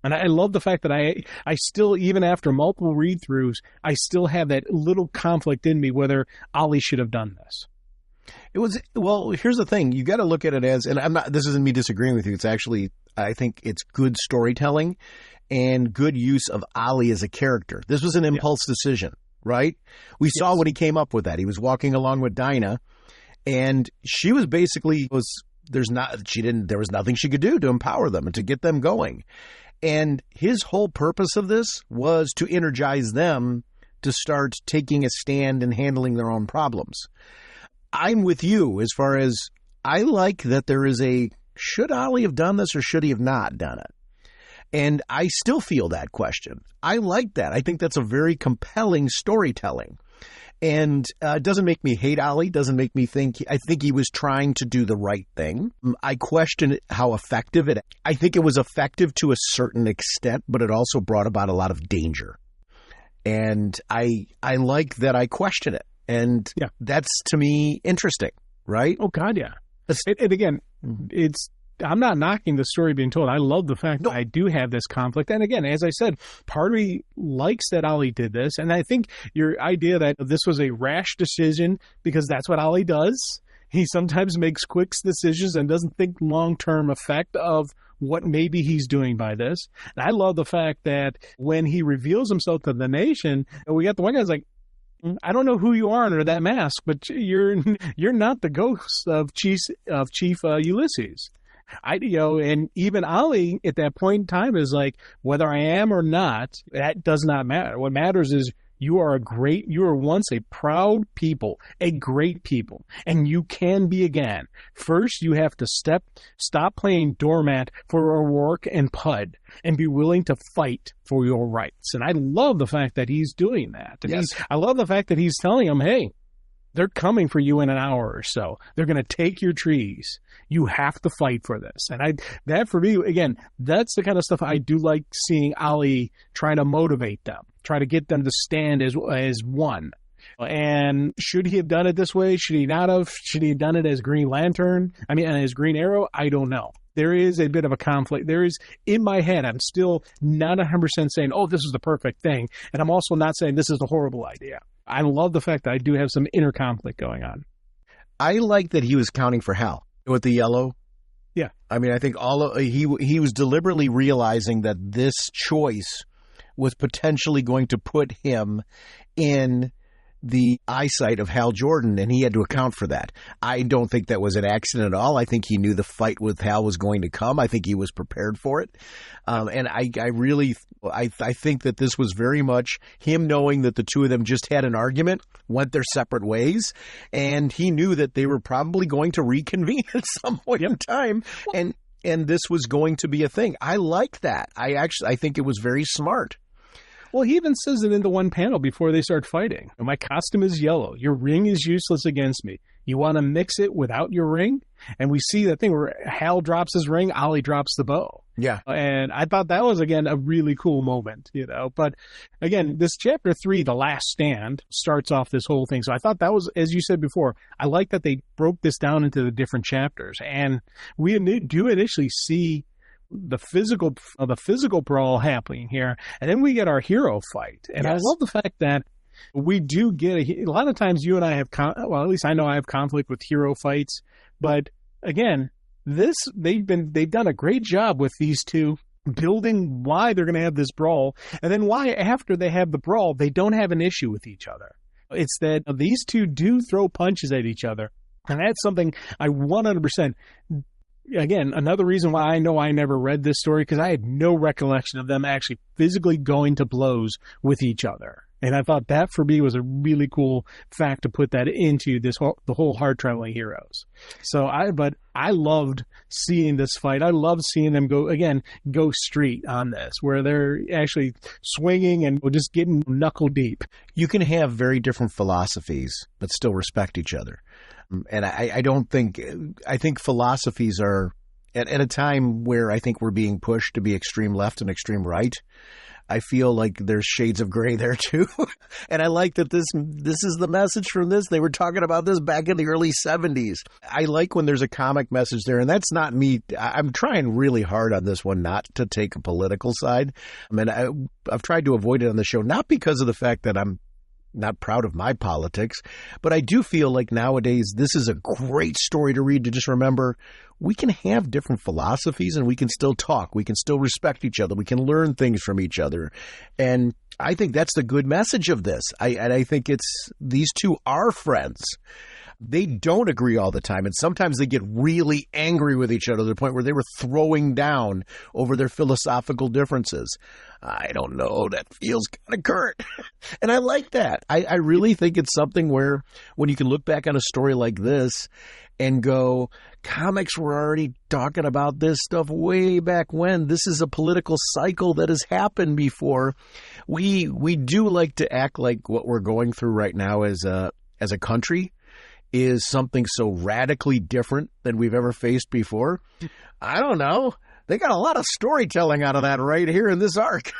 And I love the fact that I still, even after multiple read-throughs, I still have that little conflict in me whether Ollie should have done this. Here's the thing. You got to look at it as, and this isn't me disagreeing with you. It's actually, I think it's good storytelling and good use of Ollie as a character. This was an impulse decision, right? We saw when he came up with that. He was walking along with Dinah, and she was basically there was nothing she could do to empower them and to get them going. And his whole purpose of this was to energize them to start taking a stand and handling their own problems. I'm with you as far as I like that there is should Ollie have done this or should he have not done it? And I still feel that question. I like that. I think that's a very compelling storytelling. And it doesn't make me hate Ollie, doesn't make me I think he was trying to do the right thing. I question how effective I think it was effective to a certain extent, but it also brought about a lot of danger. And I like that I question it. And that's, to me, interesting, right? Oh, God, yeah. And again, I'm not knocking the story being told. I love the fact that I do have this conflict. And again, as I said, part of me likes that Ollie did this. And I think your idea that this was a rash decision, because that's what Ollie does. He sometimes makes quick decisions and doesn't think long-term effect of what maybe he's doing by this. And I love the fact that when he reveals himself to the nation, we got the one guy's like, I don't know who you are under that mask, but you're not the ghost of Chief Ulysses. And even Ollie at that point in time is like, whether I am or not, that does not matter. What matters is You were once a proud people, a great people, and you can be again. First, you have to stop playing doormat for O'Rourke and Pud and be willing to fight for your rights. And I love the fact that he's doing that. And Yes. I love the fact that he's telling them, hey, they're coming for you in an hour or so. They're going to take your trees. You have to fight for this. And that for me, again, that's the kind of stuff I do like seeing Ali trying to motivate them, try to get them to stand as one. And should he have done it this way? Should he not have? Should he have done it as Green Lantern? I mean, as Green Arrow? I don't know. There is a bit of a conflict. There is, in my head, I'm still not 100% saying, oh, this is the perfect thing. And I'm also not saying this is a horrible idea. I love the fact that I do have some inner conflict going on. I like that he was counting for Hal with the yellow. Yeah. I mean, I think he was deliberately realizing that this choice was potentially going to put him in the eyesight of Hal Jordan, and he had to account for that. I don't think that was an accident at all. I think he knew the fight with Hal was going to come. I think he was prepared for it. And I think that this was very much him knowing that the two of them just had an argument, went their separate ways, and he knew that they were probably going to reconvene at some point in time. And this was going to be a thing. I like that. I think it was very smart. Well, he even says it in the one panel before they start fighting. My costume is yellow. Your ring is useless against me. You want to mix it without your ring? And we see that thing where Hal drops his ring, Ollie drops the bow. Yeah. And I thought that was, again, a really cool moment, But, again, this chapter 3, The Last Stand, starts off this whole thing. So I thought that was, as you said before, I like that they broke this down into the different chapters. And we do initially see the physical brawl happening here, and then we get our hero fight. And yes. I love the fact that we do get a lot of times you and I have at least I know I have conflict with hero fights, but again, they've done a great job with these two building why they're going to have this brawl, and then why after they have the brawl they don't have an issue with each other. It's that these two do throw punches at each other, and that's something I 100%. Again, another reason why I know I never read this story, because I had no recollection of them actually physically going to blows with each other. And I thought that for me was a really cool fact to put that into the whole Hard Traveling Heroes. But I loved seeing this fight. I loved seeing them go street on this, where they're actually swinging and just getting knuckle deep. You can have very different philosophies, but still respect each other. And I think philosophies are at a time where I think we're being pushed to be extreme left and extreme right. I feel like there's shades of gray there too. And I like that this is the message from this. They were talking about this back in the early 70s. I like when there's a comic message there, and that's not me. I'm trying really hard on this one not to take a political side. I mean, I've tried to avoid it on the show, not because of the fact that I'm not proud of my politics, but I do feel like nowadays this is a great story to read, to just remember we can have different philosophies and we can still talk. We can still respect each other. We can learn things from each other. And I think that's the good message of this. I think these two are friends. They don't agree all the time, and sometimes they get really angry with each other to the point where they were throwing down over their philosophical differences. I don't know. That feels kind of current. And I like that. I really think it's something where when you can look back on a story like this and go, comics were already talking about this stuff way back when. This is a political cycle that has happened before. We do like to act like what we're going through right now as a country is something so radically different than we've ever faced before. I don't know. They got a lot of storytelling out of that right here in this arc.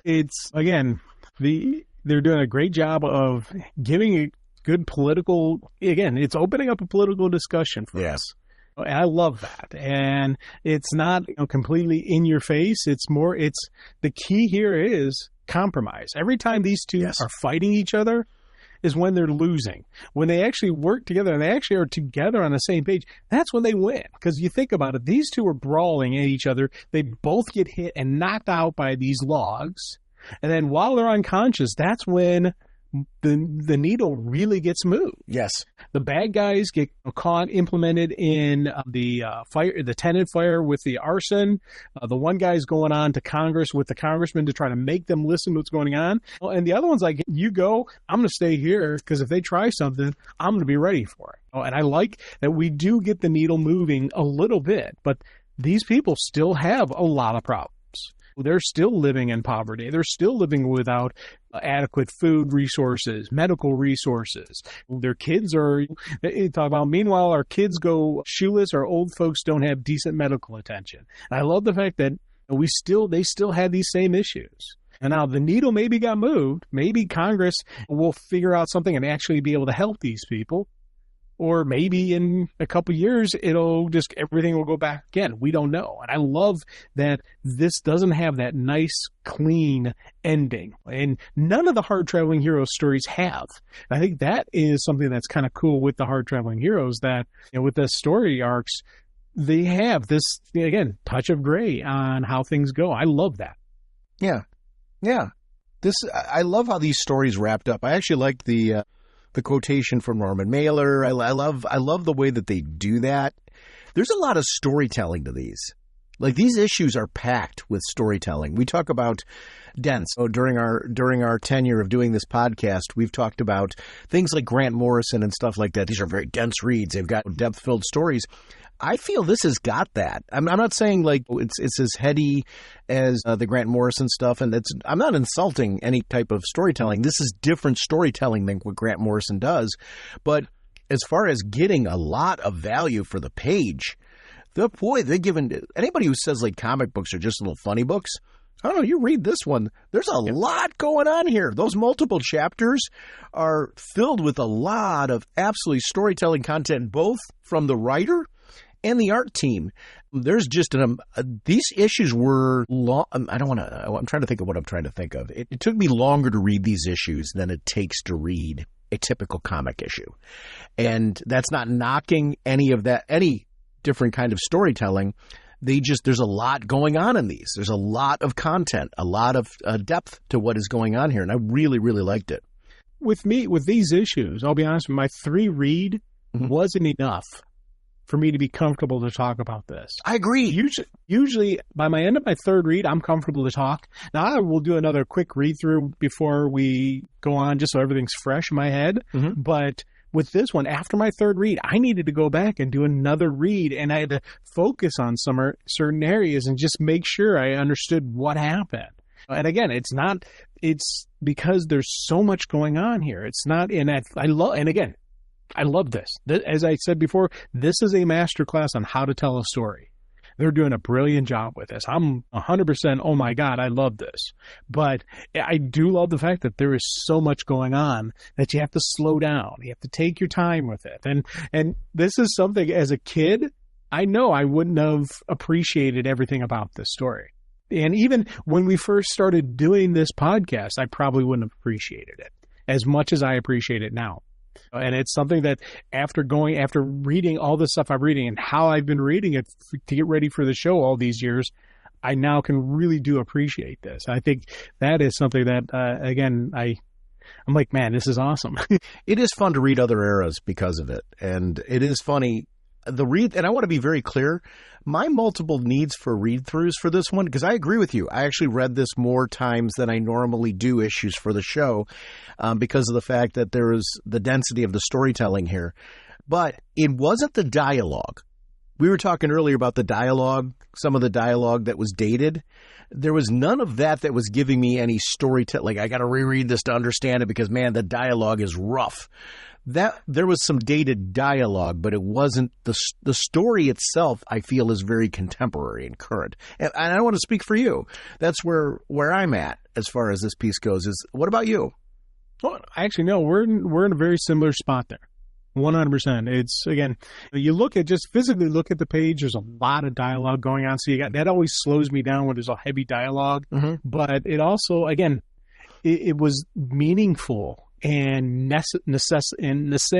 It's, again, they're doing a great job of giving a good political, again, it's opening up a political discussion for us. And I love that. And it's not completely in your face. It's the key here is compromise. Every time these two are fighting each other, is when they're losing. When they actually work together and they actually are together on the same page, that's when they win. Because you think about it, these two are brawling at each other. They both get hit and knocked out by these logs. And then while they're unconscious, that's when the needle really gets moved. Yes. The bad guys get caught, implemented in the tenant fire with the arson. The one guy's going on to Congress with the congressman to try to make them listen to what's going on. And the other one's like, you go, I'm going to stay here because if they try something, I'm going to be ready for it. And I like that we do get the needle moving a little bit, but these people still have a lot of problems. They're still living in poverty. They're still living without adequate food resources, medical resources. Their kids meanwhile, our kids go shoeless, our old folks don't have decent medical attention. And I love the fact that they still have these same issues. And now the needle maybe got moved. Maybe Congress will figure out something and actually be able to help these people. Or maybe in a couple of years, everything will go back again. We don't know. And I love that this doesn't have that nice, clean ending. And none of the Hard Traveling Heroes stories have. I think that is something that's kind of cool with the Hard Traveling Heroes, that with the story arcs, they have this, again, touch of gray on how things go. I love that. Yeah. Yeah. I love how these stories wrapped up. I actually like the quotation from Norman Mailer. I love the way that they do that. There's a lot of storytelling to these. Like, these issues are packed with storytelling. We talk about dense. During our tenure of doing this podcast, we've talked about things like Grant Morrison and stuff like that. These are very dense reads. They've got depth-filled stories. I feel this has got that. I'm not saying like it's as heady as the Grant Morrison stuff, and I'm not insulting any type of storytelling. This is different storytelling than what Grant Morrison does. But as far as getting a lot of value for the page, they're given anybody who says like comic books are just little funny books. I don't know, you read this one, there's a lot going on here. Those multiple chapters are filled with a lot of absolutely storytelling content, both from the writer and the art team. There's just these issues were long. I'm trying to think of what I'm trying to think of. It took me longer to read these issues than it takes to read a typical comic issue. And that's not knocking any different kind of storytelling. There's a lot going on in these. There's a lot of content, a lot of depth to what is going on here. And I really, really liked it. With these issues, I'll be honest, my 3 read wasn't enough for me to be comfortable to talk about this. I agree. Usually by my end of my 3rd read, I'm comfortable to talk. Now, I will do another quick read through before we go on, just so everything's fresh in my head. Mm-hmm. But with this one, after my 3rd read, I needed to go back and do another read, and I had to focus on certain areas and just make sure I understood what happened. And again, it's because there's so much going on here. It's not I love this. As I said before, this is a masterclass on how to tell a story. They're doing a brilliant job with this. I'm 100%, oh my God, I love this. But I do love the fact that there is so much going on that you have to slow down. You have to take your time with it. And this is something, as a kid, I know I wouldn't have appreciated everything about this story. And even when we first started doing this podcast, I probably wouldn't have appreciated it as much as I appreciate it now. And it's something that after reading all the stuff I'm reading and how I've been reading it to get ready for the show all these years, I now can really do appreciate this. I think that is something that, again, I'm like, man, this is awesome. It is fun to read other eras because of it. And it is funny. And I want to be very clear, my multiple needs for read-throughs for this one, because I agree with you. I actually read this more times than I normally do issues for the show because of the fact that there is the density of the storytelling here. But it wasn't the dialogue. We were talking earlier about the dialogue, some of the dialogue that was dated. There was none of that was giving me any storytelling. Like, I got to reread this to understand it because, man, the dialogue is rough. There was some dated dialogue, but it wasn't the story itself. I feel is very contemporary and current. And I want to speak for you. That's where I'm at as far as this piece goes. What about you? Well, actually, no, we're in a very similar spot there. 100%. It's, again, you just physically look at the page. There's a lot of dialogue going on. So that always slows me down when there's a heavy dialogue. Mm-hmm. But it also, again, it was meaningful and necessary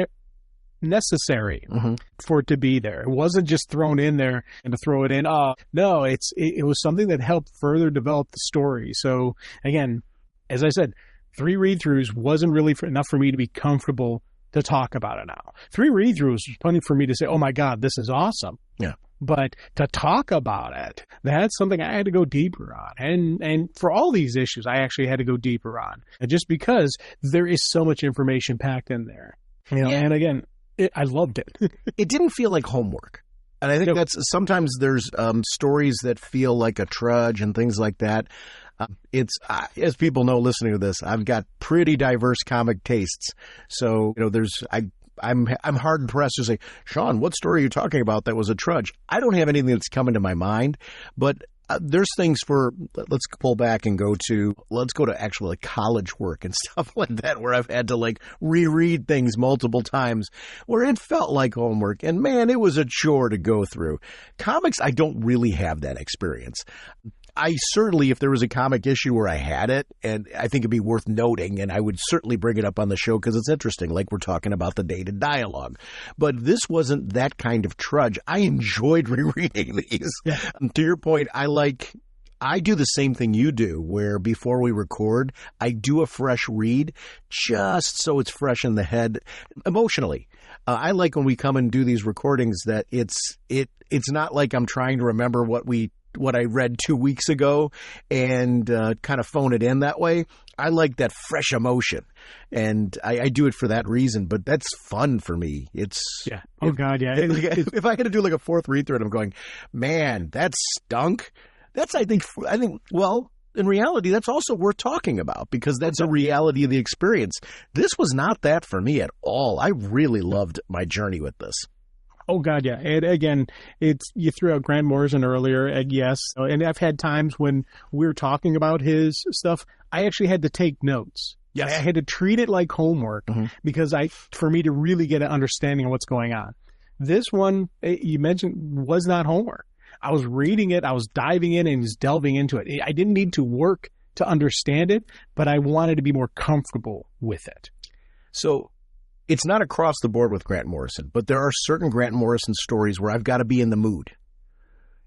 mm-hmm. for it to be there. It wasn't just thrown in there and to throw it in. No, it was something that helped further develop the story. So again, as I said, 3 read-throughs wasn't really enough for me to be comfortable to talk about it now. 3 read-throughs was plenty for me to say, oh my God, this is awesome. Yeah. But to talk about it, that's something I had to go deeper on. And for all these issues, I actually had to go deeper on. And just because there is so much information packed in there. You know, and again, I loved it. It didn't feel like homework. And I think that's sometimes there's stories that feel like a trudge and things like that. It's as people know listening to this, I've got pretty diverse comic tastes. So, you know, I'm hard pressed to say, Sean, what story are you talking about that was a trudge? I don't have anything that's coming to my mind, but there's things let's pull back and let's go to actual like college work and stuff like that, where I've had to like reread things multiple times where it felt like homework. And man, it was a chore to go through. Comics, I don't really have that experience. I certainly, if there was a comic issue where I had it, and I think it'd be worth noting, and I would certainly bring it up on the show because it's interesting, like we're talking about the dated dialogue. But this wasn't that kind of trudge. I enjoyed rereading these. Yeah. To your point, I do the same thing you do, where before we record, I do a fresh read just so it's fresh in the head emotionally. I like when we come and do these recordings that it's not like I'm trying to remember what I read 2 weeks ago and kind of phone it in that way. I like that fresh emotion, and I do it for that reason. But that's fun for me. Yeah. Oh God, yeah. If I had to do like a fourth read through it, I'm going, man, that stunk. That's I think. Well, in reality, that's also worth talking about because that's a reality of the experience. This was not that for me at all. I really loved my journey with this. Oh, God, yeah. And again, you threw out Grant Morrison earlier, and yes. And I've had times when we were talking about his stuff, I actually had to take notes. Yes. I had to treat it like homework because for me to really get an understanding of what's going on. This one, you mentioned, was not homework. I was reading it, I was diving in and just delving into it. I didn't need to work to understand it, but I wanted to be more comfortable with it. So it's not across the board with Grant Morrison, but there are certain Grant Morrison stories where I've got to be in the mood,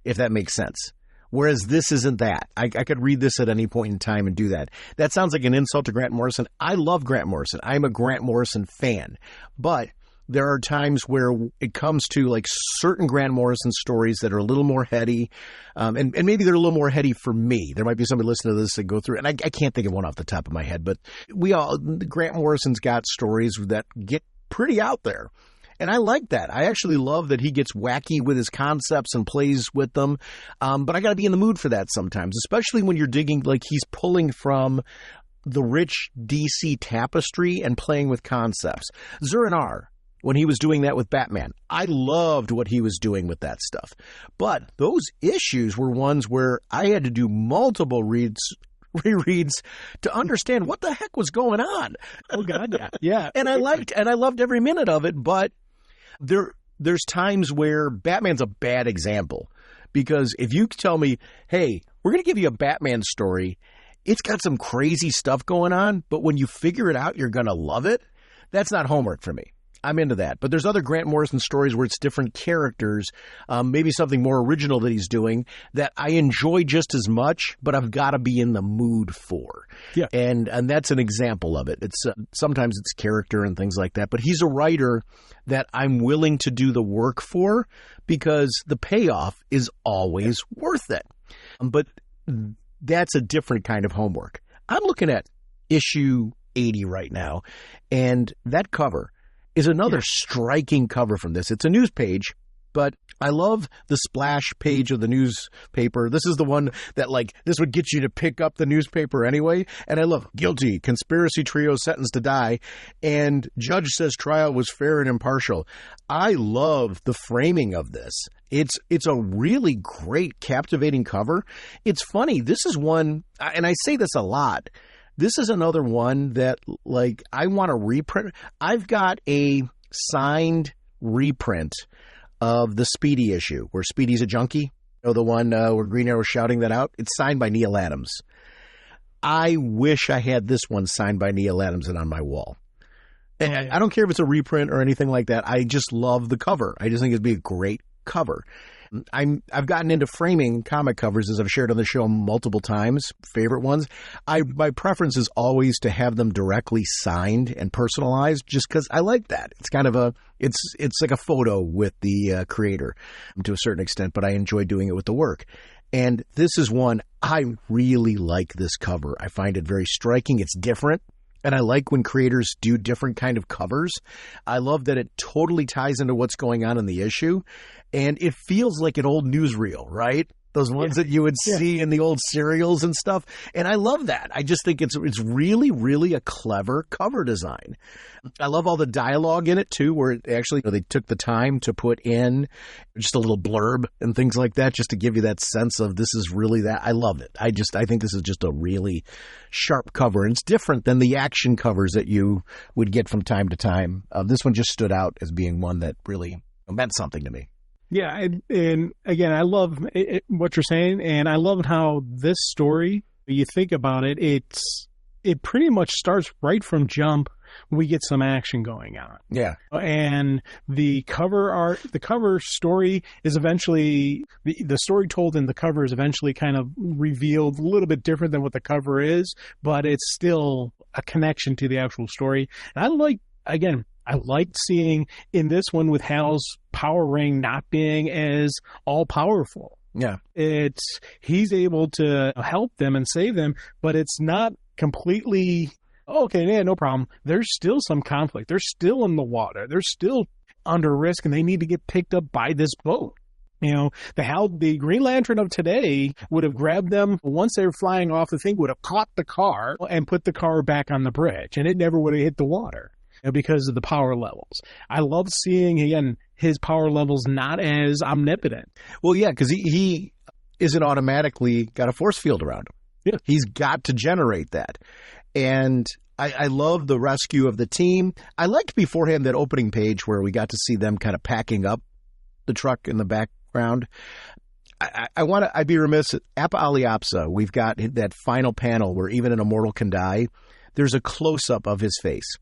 if that makes sense. Whereas this isn't that. I could read this at any point in time and do that. That sounds like an insult to Grant Morrison. I love Grant Morrison. I'm a Grant Morrison fan. But there are times where it comes to like certain Grant Morrison stories that are a little more heady, and maybe they're a little more heady for me. There might be somebody listening to this and go through it, and I can't think of one off the top of my head, but Grant Morrison's got stories that get pretty out there. And I like that. I actually love that he gets wacky with his concepts and plays with them. But I got to be in the mood for that sometimes, especially when you're digging, like he's pulling from the rich DC tapestry and playing with concepts. Zur-En-Arrh, when he was doing that with Batman, I loved what he was doing with that stuff. But those issues were ones where I had to do multiple rereads to understand what the heck was going on. Oh God, yeah. And I loved every minute of it, but there's times where Batman's a bad example. Because if you tell me, hey, we're going to give you a Batman story, it's got some crazy stuff going on, but when you figure it out, you're going to love it. That's not homework for me. I'm into that. But there's other Grant Morrison stories where it's different characters, maybe something more original that he's doing that I enjoy just as much, but I've got to be in the mood for. Yeah. And that's an example of it. It's sometimes it's character and things like that. But he's a writer that I'm willing to do the work for because the payoff is always worth it. But that's a different kind of homework. I'm looking at issue 80 right now, and that cover is another striking cover from this. It's a news page, but I love the splash page of the newspaper. This is the one that, like, this would get you to pick up the newspaper anyway. And I love guilty, conspiracy trio sentenced to die, and judge says trial was fair and impartial. I love the framing of this. It's a really great, captivating cover. It's funny. This is one, and I say this a lot, this is another one that, like, I want to reprint. I've got a signed reprint of the Speedy issue, where Speedy's a junkie. You know, the one where Green Arrow's shouting that out? It's signed by Neil Adams. I wish I had this one signed by Neil Adams and on my wall. I don't care if it's a reprint or anything like that. I just love the cover. I just think it'd be a great cover. I've gotten into framing comic covers, as I've shared on the show multiple times, favorite ones. My preference is always to have them directly signed and personalized, just because I like that. It's kind of it's like a photo with the creator to a certain extent, but I enjoy doing it with the work. And this is one, I really like this cover. I find it very striking. It's different. And I like when creators do different kind of covers. I love that it totally ties into what's going on in the issue. And it feels like an old newsreel, right? Those ones that you would see in the old serials and stuff. And I love that. I just think it's really, really a clever cover design. I love all the dialogue in it, too, where it actually they took the time to put in just a little blurb and things like that, just to give you that sense of this is really that. I love it. I think this is just a really sharp cover. And it's different than the action covers that you would get from time to time. This one just stood out as being one that really meant something to me. Yeah, and again, I love what you're saying, and I love how this story, you think about it, it pretty much starts right from jump. We get some action going on. Yeah. And the cover story is eventually, the story told in the cover is eventually kind of revealed a little bit different than what the cover is, but it's still a connection to the actual story. And I liked seeing in this one with Hal's power ring not being as all-powerful. Yeah. He's able to help them and save them, but it's not completely, okay, yeah, no problem. There's still some conflict. They're still in the water. They're still under risk, and they need to get picked up by this boat. You know, the Green Lantern of today would have grabbed them once they were flying off the thing, would have caught the car and put the car back on the bridge, and it never would have hit the water. Because of the power levels. I love seeing, again, his power levels not as omnipotent. Well, yeah, because he isn't automatically got a force field around him. Yeah. He's got to generate that. And I love the rescue of the team. I liked beforehand that opening page where we got to see them kind of packing up the truck in the background. I'd be remiss, Appa Aliapsa, we've got that final panel where even an immortal can die. There's a close-up of his face.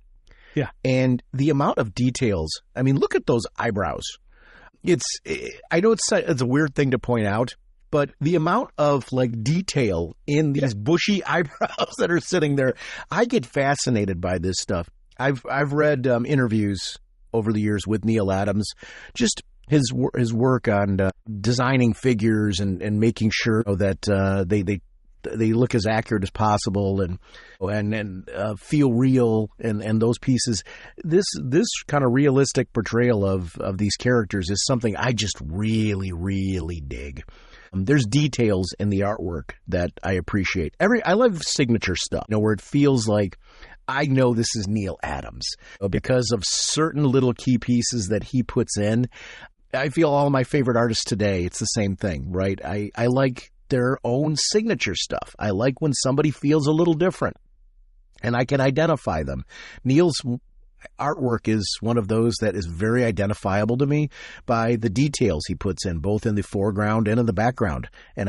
Yeah. And the amount of details, I mean, look at those eyebrows. I know it's a weird thing to point out, but the amount of like detail in these bushy eyebrows that are sitting there, I get fascinated by this stuff. I've read interviews over the years with Neil Adams, just his work on designing figures and making sure that they look as accurate as possible and feel real and those pieces. This kind of realistic portrayal of these characters is something I just really, really dig. There's details in the artwork that I appreciate. I love signature stuff, where it feels like I know this is Neil Adams because of certain little key pieces that he puts in. I feel all my favorite artists today, it's the same thing, right? I like their own signature stuff. I like when somebody feels a little different and I can identify them. Neil's artwork is one of those that is very identifiable to me by the details he puts in, both in the foreground and in the background. And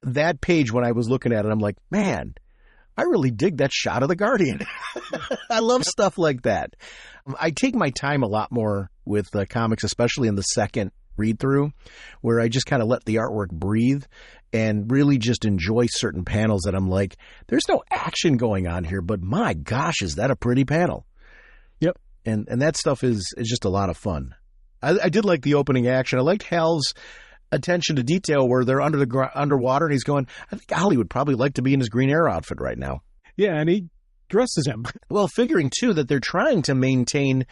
that page, when I was looking at it, I'm like, man, I really dig that shot of the Guardian. I love stuff like that. I take my time a lot more with comics, especially in the second read through, where I just kind of let the artwork breathe and really just enjoy certain panels that I'm like, there's no action going on here, but my gosh, is that a pretty panel? Yep. And that stuff is just a lot of fun. I did like the opening action. I liked Hal's attention to detail where they're underwater and he's going, I think Ollie would probably like to be in his Green Arrow outfit right now. Yeah, and he dresses him. Well, figuring too that they're trying to maintain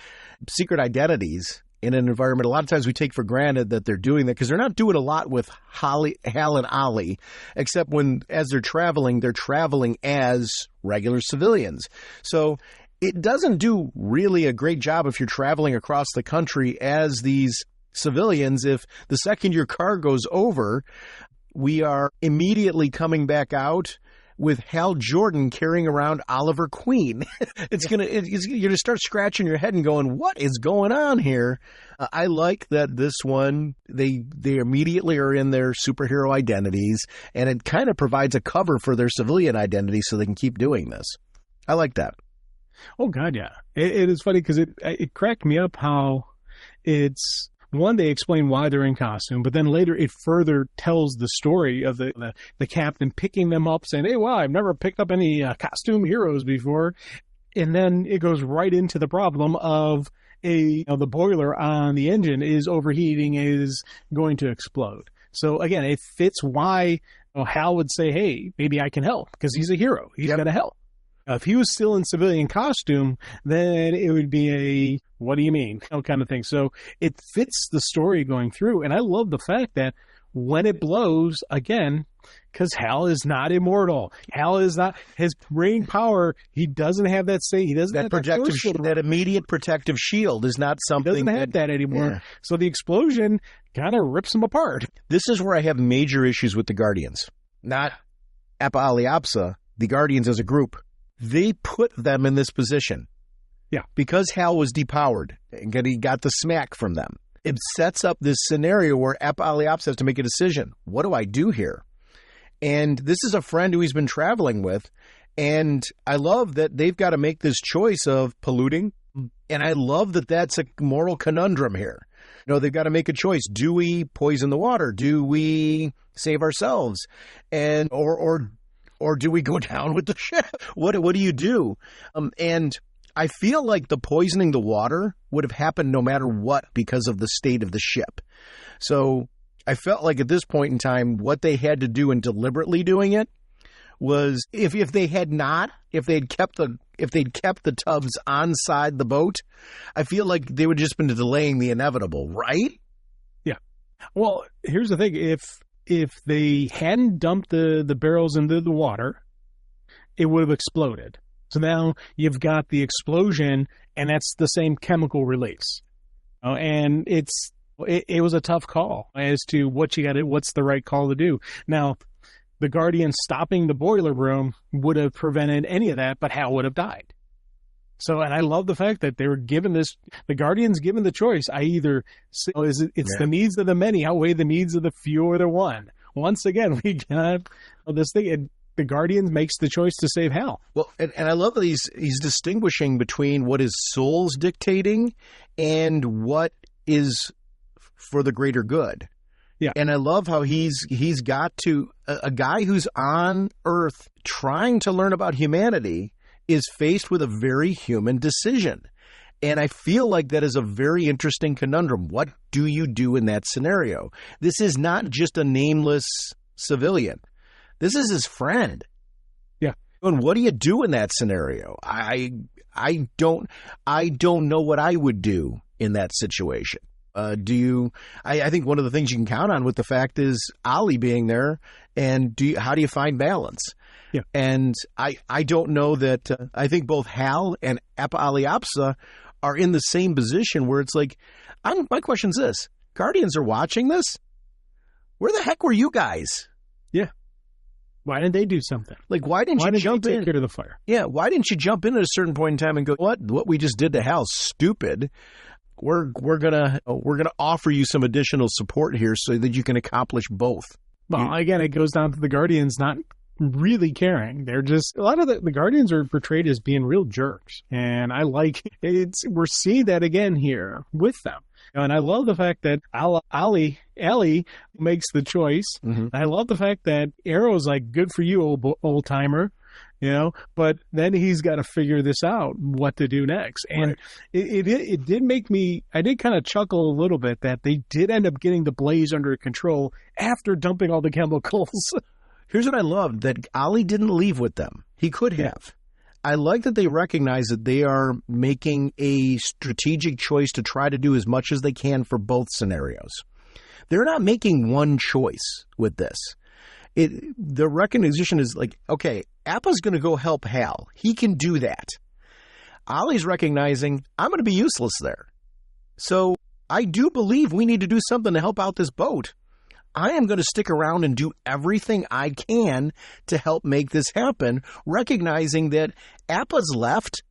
secret identities in an environment. A lot of times we take for granted that they're doing that because they're not doing a lot with Hal and Ollie, except when, as they're traveling as regular civilians. So it doesn't do really a great job if you're traveling across the country as these civilians. If the second your car goes over, we are immediately coming back out with Hal Jordan carrying around Oliver Queen. You're gonna start scratching your head and going, what is going on here? I like that this one, they immediately are in their superhero identities, and it kind of provides a cover for their civilian identity so they can keep doing this. I like that. Oh God, yeah. It is funny because it cracked me up how it's one, they explain why they're in costume, but then later it further tells the story of the captain picking them up, saying, hey, wow, I've never picked up any costume heroes before. And then it goes right into the problem of the boiler on the engine is overheating, is going to explode. So again, it fits why Hal would say, hey, maybe I can help, because he's a hero. He's got to help. If he was still in civilian costume, then it would be a, what do you mean? Kind of thing. So it fits the story going through. And I love the fact that when it blows, again, because Hal is not immortal. Hal is not, his brain power, he doesn't have that same, he doesn't have that immediate protective shield is not something. He doesn't have that anymore. Yeah. So the explosion kind of rips him apart. This is where I have major issues with the Guardians. Not Appa Aliapsa, the Guardians as a group. They put them in this position. Yeah. Because Hal was depowered and he got the smack from them. It sets up this scenario where Appa Aliapsa has to make a decision. What do I do here? And this is a friend who he's been traveling with. And I love that they've got to make this choice of polluting. And I love that that's a moral conundrum here. They've got to make a choice. Do we poison the water? Do we save ourselves? And or do we go down with the ship? What do you do? And I feel like the poisoning the water would have happened no matter what because of the state of the ship. So I felt like at this point in time, what they had to do in deliberately doing it was if they'd kept the tubs onside the boat, I feel like they would have just been delaying the inevitable, right? Yeah. Well, here's the thing. If they hadn't dumped the barrels into the water, it would have exploded. So now you've got the explosion, and that's the same chemical release. And it was a tough call as to what's the right call to do. Now, the Guardians stopping the boiler room would have prevented any of that, but Hal would have died. So, and I love the fact that they were given the Guardians given the choice. It's the needs of the many outweigh the needs of the few or the one. Once again, we got this thing, and the Guardians makes the choice to save Hal. Well, and I love that he's distinguishing between what his soul's dictating and what is for the greater good. Yeah. And I love how he's got to, a guy who's on Earth trying to learn about humanity is faced with a very human decision. And I feel like that is a very interesting conundrum. What do you do in that scenario? This is not just a nameless civilian. This is his friend. Yeah. And what do you do in that scenario? I don't know what I would do in that situation. I think one of the things you can count on with the fact is Ollie being there, and how do you find balance? Yeah. And I don't know that I think both Hal and Appa Aliapsa are in the same position where it's like, my question's this: Guardians are watching this. Where the heck were you guys? Yeah. Why didn't they do something? Like, why didn't you jump in? Take care of the fire? Yeah. Why didn't you jump in at a certain point in time and go, what we just did to Hal's stupid. We're gonna offer you some additional support here so that you can accomplish both. Well, again, it goes down to the Guardians not really caring. They're just, a lot of the Guardians are portrayed as being real jerks, and I like it. We're seeing that again here with them, and I love the fact that Ellie makes the choice. Mm-hmm. I love the fact that Arrow's like, good for you, old timer. But then he's got to figure this out, what to do next. And it did make me, I did kind of chuckle a little bit that they did end up getting the blaze under control after dumping all the chemicals. Here's what I loved, that Ollie didn't leave with them. He could have. I like that they recognize that they are making a strategic choice to try to do as much as they can for both scenarios. They're not making one choice with this. The recognition is like, okay, Appa's going to go help Hal. He can do that. Ollie's recognizing, I'm going to be useless there. So I do believe we need to do something to help out this boat. I am going to stick around and do everything I can to help make this happen, recognizing that Appa's left,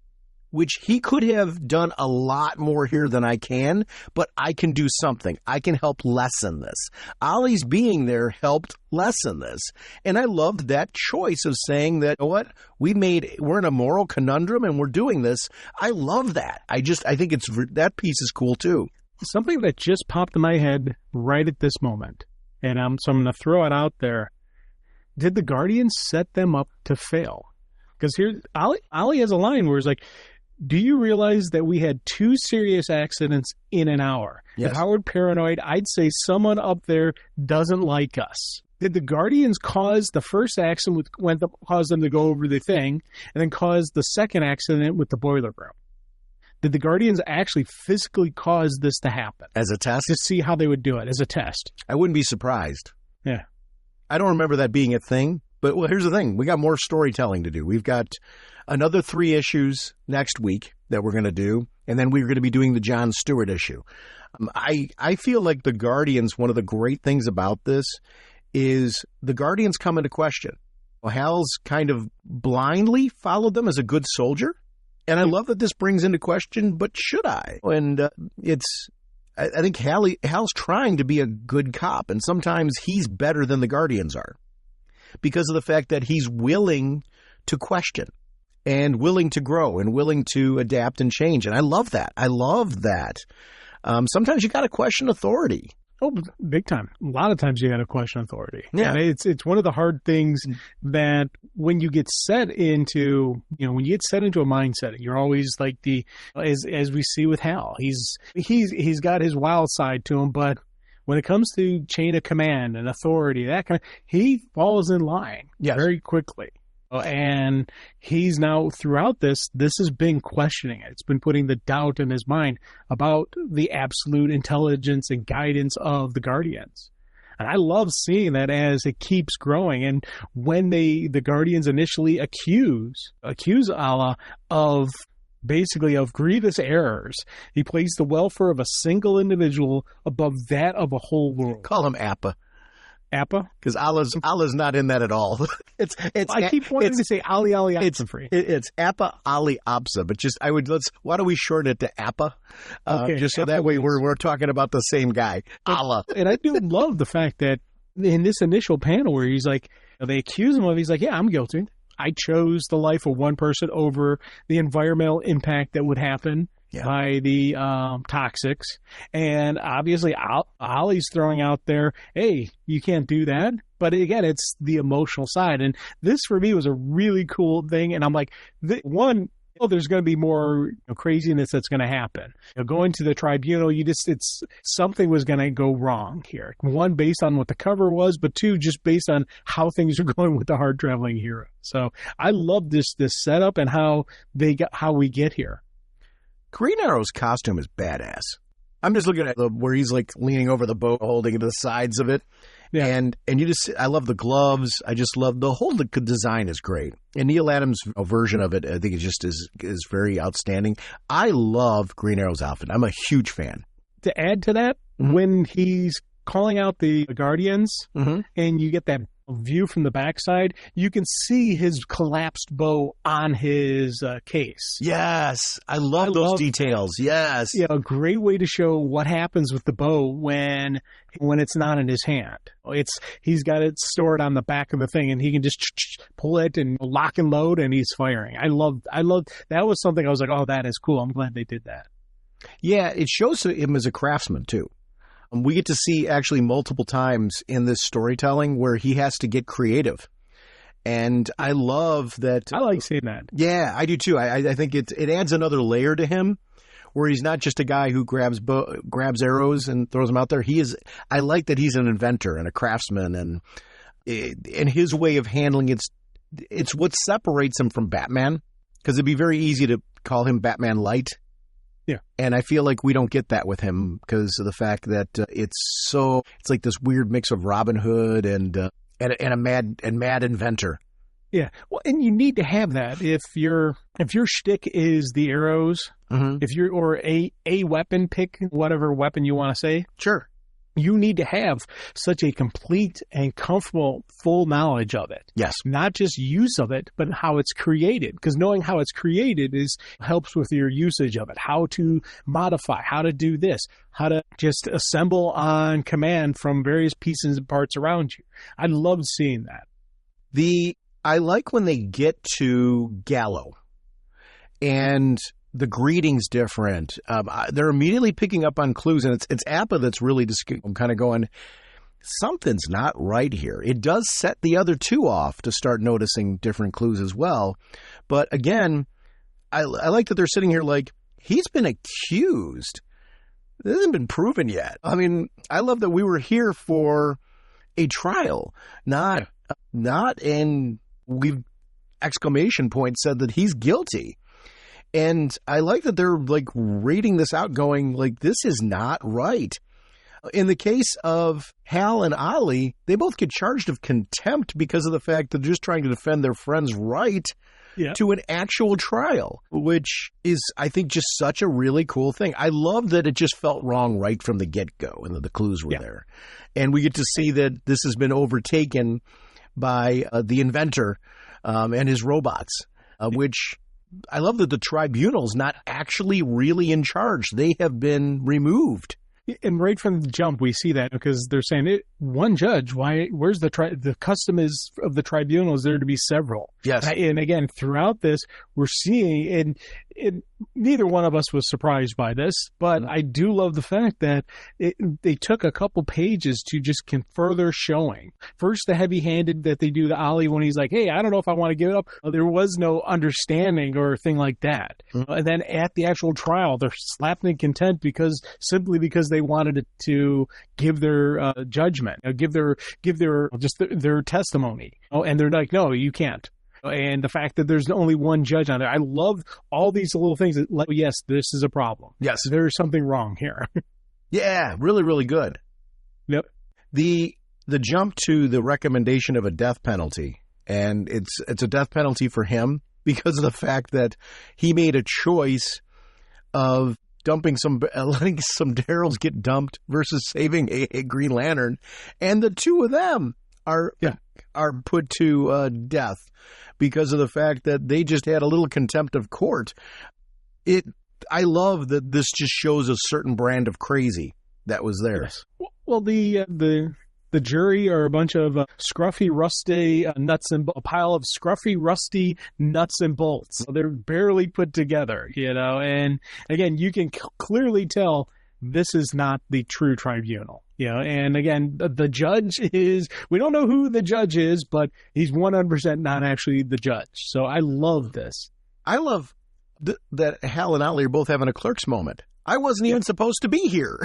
which he could have done a lot more here than I can, but I can do something. I can help lessen this. Ollie's being there helped lessen this. And I loved that choice of saying that, you know what, we're in a moral conundrum and we're doing this. I love that. I think that piece is cool too. something that just popped in my head right at this moment, and so I'm going to throw it out there. Did the Guardians set them up to fail? Because here, Ollie has a line where he's like, do you realize that we had 2 serious accidents in an hour? Yes. If Howard paranoid, I'd say someone up there doesn't like us. Did the Guardians cause the first accident, cause them to go over the thing, and then cause the second accident with the boiler room? Did the Guardians actually physically cause this to happen? As a test? To see how they would do it, as a test. I wouldn't be surprised. Yeah. I don't remember that being a thing, but well, here's the thing. We got more storytelling to do. We've got another 3 issues next week that we're going to do, and then we're going to be doing the Jon Stewart issue. I feel like the Guardians, one of the great things about this is the Guardians come into question. Well, Hal's kind of blindly followed them as a good soldier, and I love that this brings into question, but should I? And I think Hal's trying to be a good cop, and sometimes he's better than the Guardians are because of the fact that he's willing to question and willing to grow and willing to adapt and change. And I love that. I love that. Sometimes you got to question authority. Oh, big time. A lot of times you got to question authority. Yeah. And it's one of the hard things that when you get set into, when you get set into a mindset, you're always like as we see with Hal, he's got his wild side to him, but when it comes to chain of command and authority, he falls in line very quickly. And he's now, throughout this has been questioning it. It's been putting the doubt in his mind about the absolute intelligence and guidance of the Guardians. And I love seeing that as it keeps growing. And when the Guardians initially accuse Allah of basically of grievous errors, he placed the welfare of a single individual above that of a whole world. Call him Appa. Appa? Because Allah's not in that at all. I keep wanting to say Ali Apsa. It's Appa Ali Apsa, but why don't we shorten it to Appa? Okay, just so Appa, that way we're talking about the same guy, Allah. And I do love the fact that in this initial panel where he's like, they accuse him of, he's like, yeah, I'm guilty. I chose the life of one person over the environmental impact that would happen by the toxics. And obviously, Ollie's throwing out there, hey, you can't do that. But again, it's the emotional side. And this, for me, was a really cool thing. And I'm like, there's going to be more craziness that's going to happen. Going to the tribunal, something was going to go wrong here. 1, based on what the cover was, but 2, just based on how things are going with the hard traveling hero. So I love this setup and how we get here. Green Arrow's costume is badass. I'm just looking at where he's like leaning over the boat, holding the sides of it. Yeah. And I love the gloves. I just love the whole design is great. And Neil Adams' version of it, I think it just is very outstanding. I love Green Arrow's outfit. I'm a huge fan. To add to that, when he's calling out the Guardians and you get that view from the backside, you can see his collapsed bow on his case. Yes. I love those details. Yes. Yeah, a great way to show what happens with the bow when it's not in his hand. He's got it stored on the back of the thing, and he can just pull it and lock and load, and he's firing. I love that. Was something I was like, oh, that is cool. I'm glad they did that. Yeah, it shows him as a craftsman too. We get to see actually multiple times in this storytelling where he has to get creative. And I love that. I like seeing that. Yeah, I do too. I think it adds another layer to him where he's not just a guy who grabs arrows and throws them out there. I like that he's an inventor and a craftsman, and his way of handling it's what separates him from Batman, because it'd be very easy to call him Batman Light. Yeah. And I feel like we don't get that with him because of the fact that it's like this weird mix of Robin Hood and a mad inventor. Yeah. Well, and you need to have that if your shtick is the arrows, if you're or a weapon, pick whatever weapon you want to say. Sure. You need to have such a complete and comfortable full knowledge of it. Yes. Not just use of it, but how it's created. Because knowing how it's created helps with your usage of it. How to modify, how to do this, how to just assemble on command from various pieces and parts around you. I love seeing that. I like when they get to Gallo and the greeting's different. They're immediately picking up on clues, and it's Appa that's really just kind of going, something's not right here. It does set the other two off to start noticing different clues as well. But again, I like that they're sitting here like, he's been accused. This hasn't been proven yet. I mean, I love that we were here for a trial, not and we've exclamation point said that he's guilty. And I like that they're like rating this out going like, this is not right. In the case of Hal and Ollie, they both get charged of contempt because of the fact that they're just trying to defend their friend's right to an actual trial, which is, I think, just such a really cool thing. I love that it just felt wrong right from the get-go and that the clues were there. And we get to see that this has been overtaken by the inventor and his robots, which I love that the tribunal's not actually really in charge. They have been removed. And right from the jump, we see that because they're saying one judge. Where's the custom is of the tribunal is there to be several. Yes. And again, throughout this, we're seeing, and neither one of us was surprised by this, but I do love the fact that they took a couple pages to just further showing. First, the heavy-handed that they do to Ollie when he's like, hey, I don't know if I want to give it up. There was no understanding or thing like that. Mm-hmm. And then at the actual trial, they're slapped in contempt simply because they wanted it to give their judgment, give their testimony. And they're like, no, you can't. And the fact that there's only one judge on there. I love all these little things that let, yes, this is a problem. Yes. There's something wrong here. Yeah, really, really good. Yep. The jump to the recommendation of a death penalty, and it's a death penalty for him because of the fact that he made a choice of letting some Daryls get dumped versus saving a Green Lantern, and the two of them are put to death because of the fact that they just had a little contempt of court. I love that this just shows a certain brand of crazy that was there. Yes. Well, the jury are a bunch of scruffy, rusty nuts and a pile of scruffy, rusty nuts and bolts. They're barely put together, and again, you can clearly tell this is not the true tribunal. And again, the judge we don't know who the judge is, but he's 100% not actually the judge. So I love this. I love that Hal and Ollie are both having a Clerks moment. I wasn't even supposed to be here.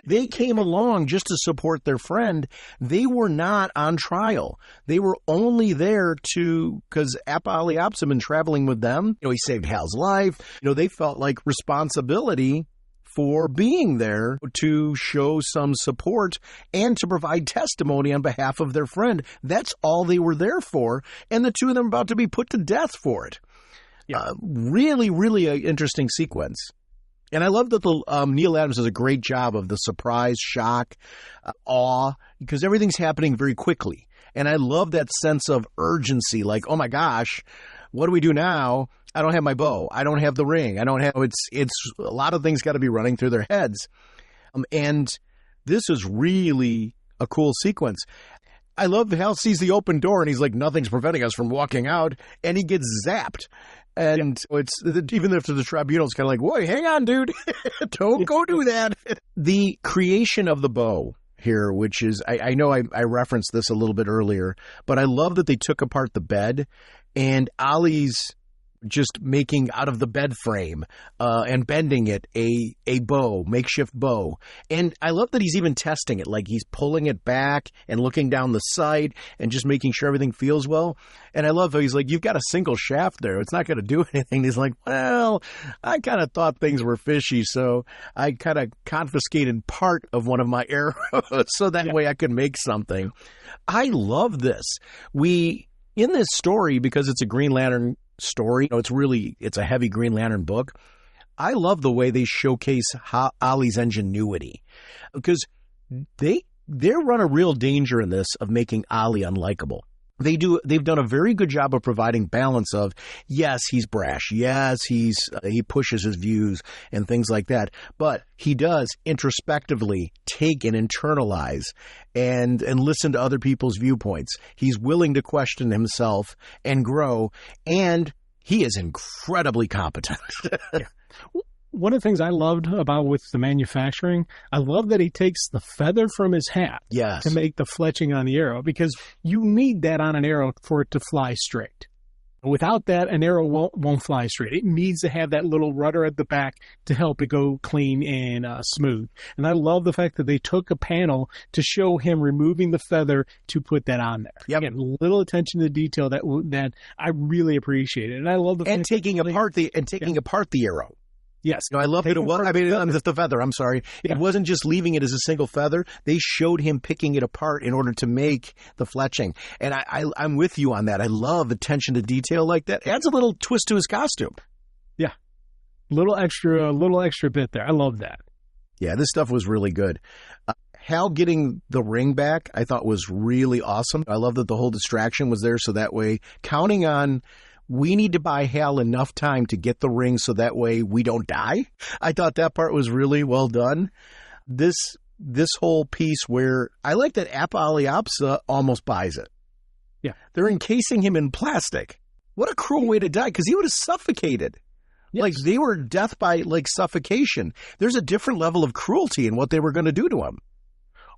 They came along just to support their friend. They were not on trial. They were only there because Appa Ali Ops had been traveling with them. He saved Hal's life. They felt like responsibility for being there to show some support and to provide testimony on behalf of their friend. That's all they were there for. And the two of them are about to be put to death for it. Yeah. Really, really an interesting sequence. And I love that Neil Adams does a great job of the surprise, shock, awe, because everything's happening very quickly. And I love that sense of urgency, like, oh my gosh, what do we do now? I don't have my bow. I don't have the ring. I don't have, it's a lot of things got to be running through their heads. And this is really a cool sequence. I love Hal sees the open door and he's like, nothing's preventing us from walking out. And he gets zapped. And it's even if the tribunal's kind of like, whoa, hang on, dude. Don't go do that. The creation of the bow here, which is, I know I referenced this a little bit earlier, but I love that they took apart the bed and Ollie's just making out of the bed frame and bending it a bow, makeshift bow. And I love that he's even testing it, like he's pulling it back and looking down the sight and just making sure everything feels well. And I love how he's like, you've got a single shaft there. It's not going to do anything. He's like, well, I kind of thought things were fishy, so I kind of confiscated part of one of my arrows so that way I could make something. I love this. In this story, because it's a Green Lantern story, it's a heavy Green Lantern book. I love the way they showcase Ollie's ingenuity, because they run a real danger in this of making Ollie unlikable. They've done a very good job of providing balance of, yes, he's brash. Yes, he pushes his views and things like that. But he does introspectively take and internalize and listen to other people's viewpoints. He's willing to question himself and grow. And he is incredibly competent. Yeah. One of the things I loved about with the manufacturing, I love that he takes the feather from his hat to make the fletching on the arrow, because you need that on an arrow for it to fly straight. Without that, an arrow won't fly straight. It needs to have that little rudder at the back to help it go clean and smooth. And I love the fact that they took a panel to show him removing the feather to put that on there. Yep. Again, little attention to detail that I really appreciated. And I love taking apart the arrow. Yes. I love it. Well, I mean, the feather, I'm sorry. Yeah. It wasn't just leaving it as a single feather. They showed him picking it apart in order to make the fletching. And I'm with you on that. I love attention to detail like that. It adds a little twist to his costume. Yeah. Little extra bit there. I love that. Yeah, this stuff was really good. Hal getting the ring back, I thought was really awesome. I love that the whole distraction was there, so that way, counting on, we need to buy Hal enough time to get the ring so that way we don't die. I thought that part was really well done. This whole piece where I like that Appa-Aliapsa almost buys it. Yeah. They're encasing him in plastic. What a cruel way to die, because he would have suffocated. Yes. Like, they were death by, like, suffocation. There's a different level of cruelty in what they were going to do to him.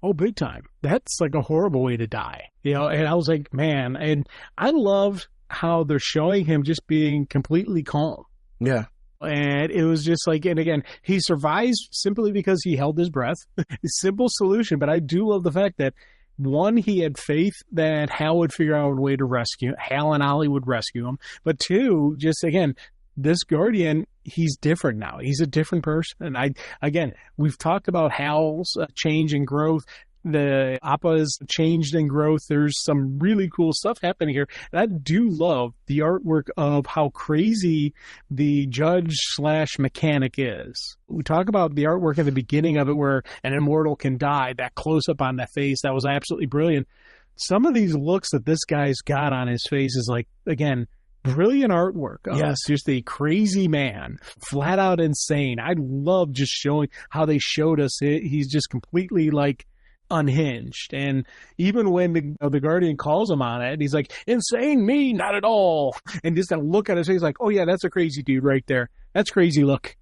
Oh, big time. That's like a horrible way to die. And I was like, man, and I loved how they're showing him just being completely calm. Yeah. And it was just like, and again, he survives simply because he held his breath. Simple solution, but I do love the fact that, one, he had faith that Hal would figure out a way to rescue, Hal and Ollie would rescue him. But two, just again, this Guardian, he's different now. He's a different person. And we've talked about Hal's change and growth. The Appa's changed in growth. There's some really cool stuff happening here. And I do love the artwork of how crazy the judge/mechanic is. We talk about the artwork at the beginning of it where an immortal can die, that close-up on that face, that was absolutely brilliant. Some of these looks that this guy's got on his face is like, again, brilliant artwork. Yes. Just a crazy man, flat out insane. I love just showing how they showed us it. He's just completely like unhinged. And even when the Guardian calls him on it, he's like, insane me, not at all. And just that look at his face like, oh yeah, that's a crazy dude right there. That's crazy look.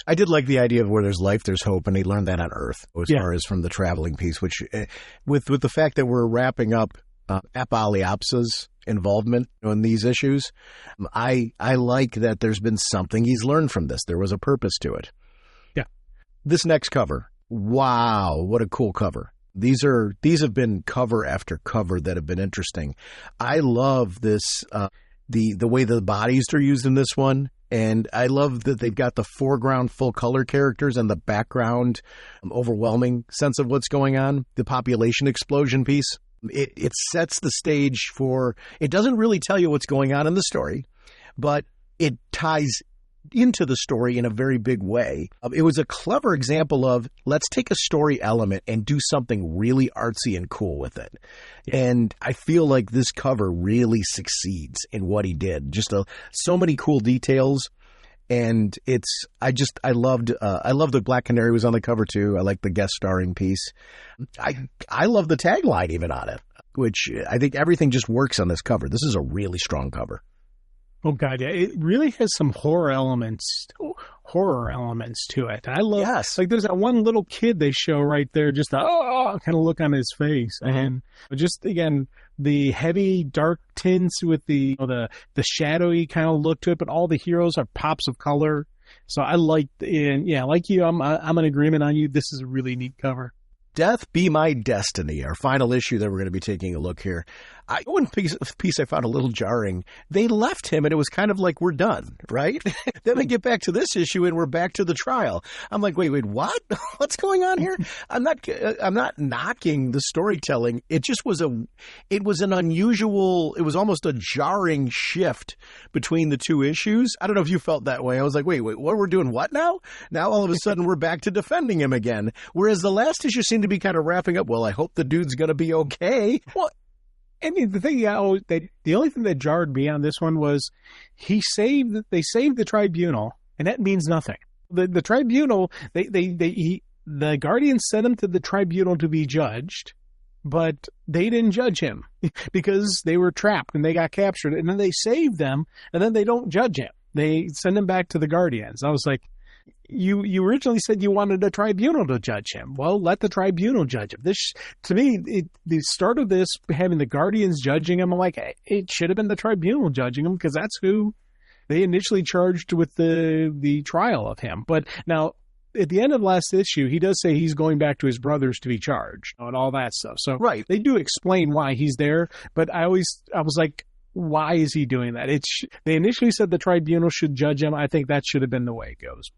I did like the idea of where there's life, there's hope, and he learned that on Earth as far as from the traveling piece, which with the fact that we're wrapping up Appa-Aliapsa's involvement in these issues, I like that there's been something he's learned from this. There was a purpose to it. Yeah. This next cover. Wow, what a cool cover. These have been cover after cover that have been interesting. I love this, the way the bodies are used in this one. And I love that they've got the foreground full color characters and the background overwhelming sense of what's going on. The population explosion piece. It sets the stage for, it doesn't really tell you what's going on in the story, but it ties into the story in a very big way. It was a clever example of, let's take a story element and do something really artsy and cool with it. Yeah. And I feel like this cover really succeeds in what he did. Just so many cool details. And I loved the Black Canary was on the cover too. I like the guest starring piece. I love the tagline even on it, which I think everything just works on this cover. This is a really strong cover. Oh God, yeah! It really has some horror elements to it. I love, like there's that one little kid they show right there, just kind of look on his face, and just again the heavy dark tints with the shadowy kind of look to it, but all the heroes are pops of color. So I like, and yeah, like you, I'm in agreement on you. This is a really neat cover. Death Be My Destiny, our final issue that we're going to be taking a look here. One piece I found a little jarring. They left him and it was kind of like, we're done, right? Then we get back to this issue and we're back to the trial. I'm like, wait, what? What's going on here? I'm not knocking the storytelling. It just was it was almost a jarring shift between the two issues. I don't know if you felt that way. I was like, wait, what, we're doing what now? Now all of a sudden we're back to defending him again. Whereas the last issue seemed to be kind of wrapping up, well, I hope the dude's going to be okay. Well, I mean, the thing, the only thing that jarred me on this one was they saved the tribunal, and that means nothing. The tribunal, the Guardians sent him to the tribunal to be judged, but they didn't judge him because they were trapped and they got captured, and then they saved them, and then they don't judge him. They send him back to the Guardians. I was like, you originally said you wanted a tribunal to judge him. Well, let the tribunal judge him. This, to me, the start of this, having the Guardians judging him, I'm like, it should have been the tribunal judging him, because that's who they initially charged with the trial of him. But now, at the end of the last issue, he does say he's going back to his brothers to be charged and all that stuff. So right. They do explain why he's there, but I was like, why is he doing that? They initially said the tribunal should judge him. I think that should have been the way it goes.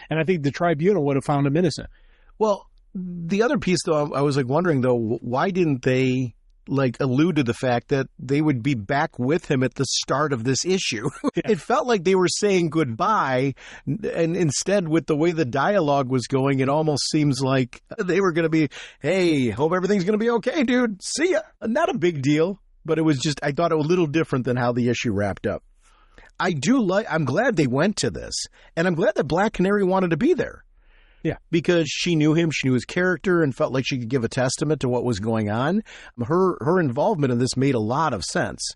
And I think the tribunal would have found him innocent. Well, the other piece, though, I was like wondering, though, why didn't they like allude to the fact that they would be back with him at the start of this issue? Yeah. It felt like they were saying goodbye, and instead, with the way the dialogue was going, it almost seems like they were going to be, hey, hope everything's going to be okay, dude. See ya. Not a big deal, but it was just, I thought it was a little different than how the issue wrapped up. I'm glad they went to this, and I'm glad that Black Canary wanted to be there. Yeah. Because she knew him, she knew his character, and felt like she could give a testament to what was going on. Her involvement in this made a lot of sense.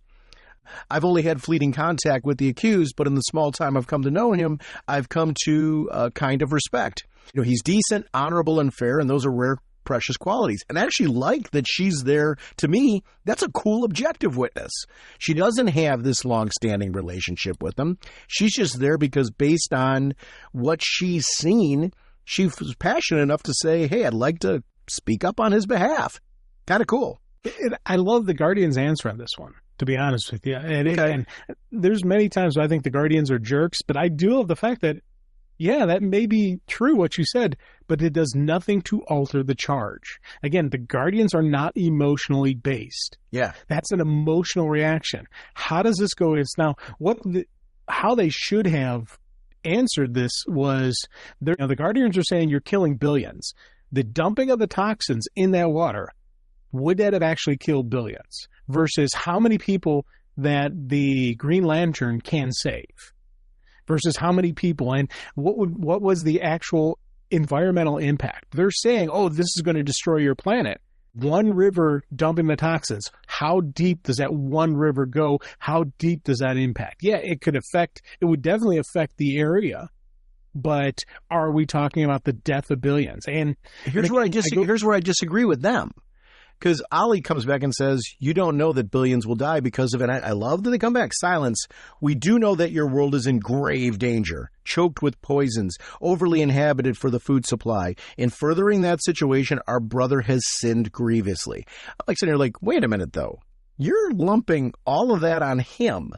I've only had fleeting contact with the accused, but in the small time I've come to know him, I've come to a kind of respect. You know, he's decent, honorable, and fair, and those are rare, precious qualities. And I actually like that she's there. To me, that's a cool objective witness. She doesn't have this long-standing relationship with him. She's just there because based on what she's seen, she was passionate enough to say, hey, I'd like to speak up on his behalf. Kind of cool. I love the Guardians' answer on this one, to be honest with you. And there's many times I think the Guardians are jerks, but I do love the fact that, yeah, that may be true what you said, but it does nothing to alter the charge. Again, the Guardians are not emotionally based. Yeah. That's an emotional reaction. How does this go? It's now how they should have answered this was, the Guardians are saying you're killing billions. The dumping of the toxins in that water, would that have actually killed billions? Versus how many people that the Green Lantern can save? Versus how many people, and what was the actual environmental impact? They're saying, oh, this is going to destroy your planet. One river dumping the toxins, how deep does that one river go? How deep does that impact? Yeah, it would definitely affect the area, but are we talking about the death of billions? And here's where I disagree with them. Because Ollie comes back and says, you don't know that billions will die because of it. I love that they come back. Silence. We do know that your world is in grave danger, choked with poisons, overly inhabited for the food supply. In furthering that situation, our brother has sinned grievously. I'm like sitting here like, wait a minute, though. You're lumping all of that on him.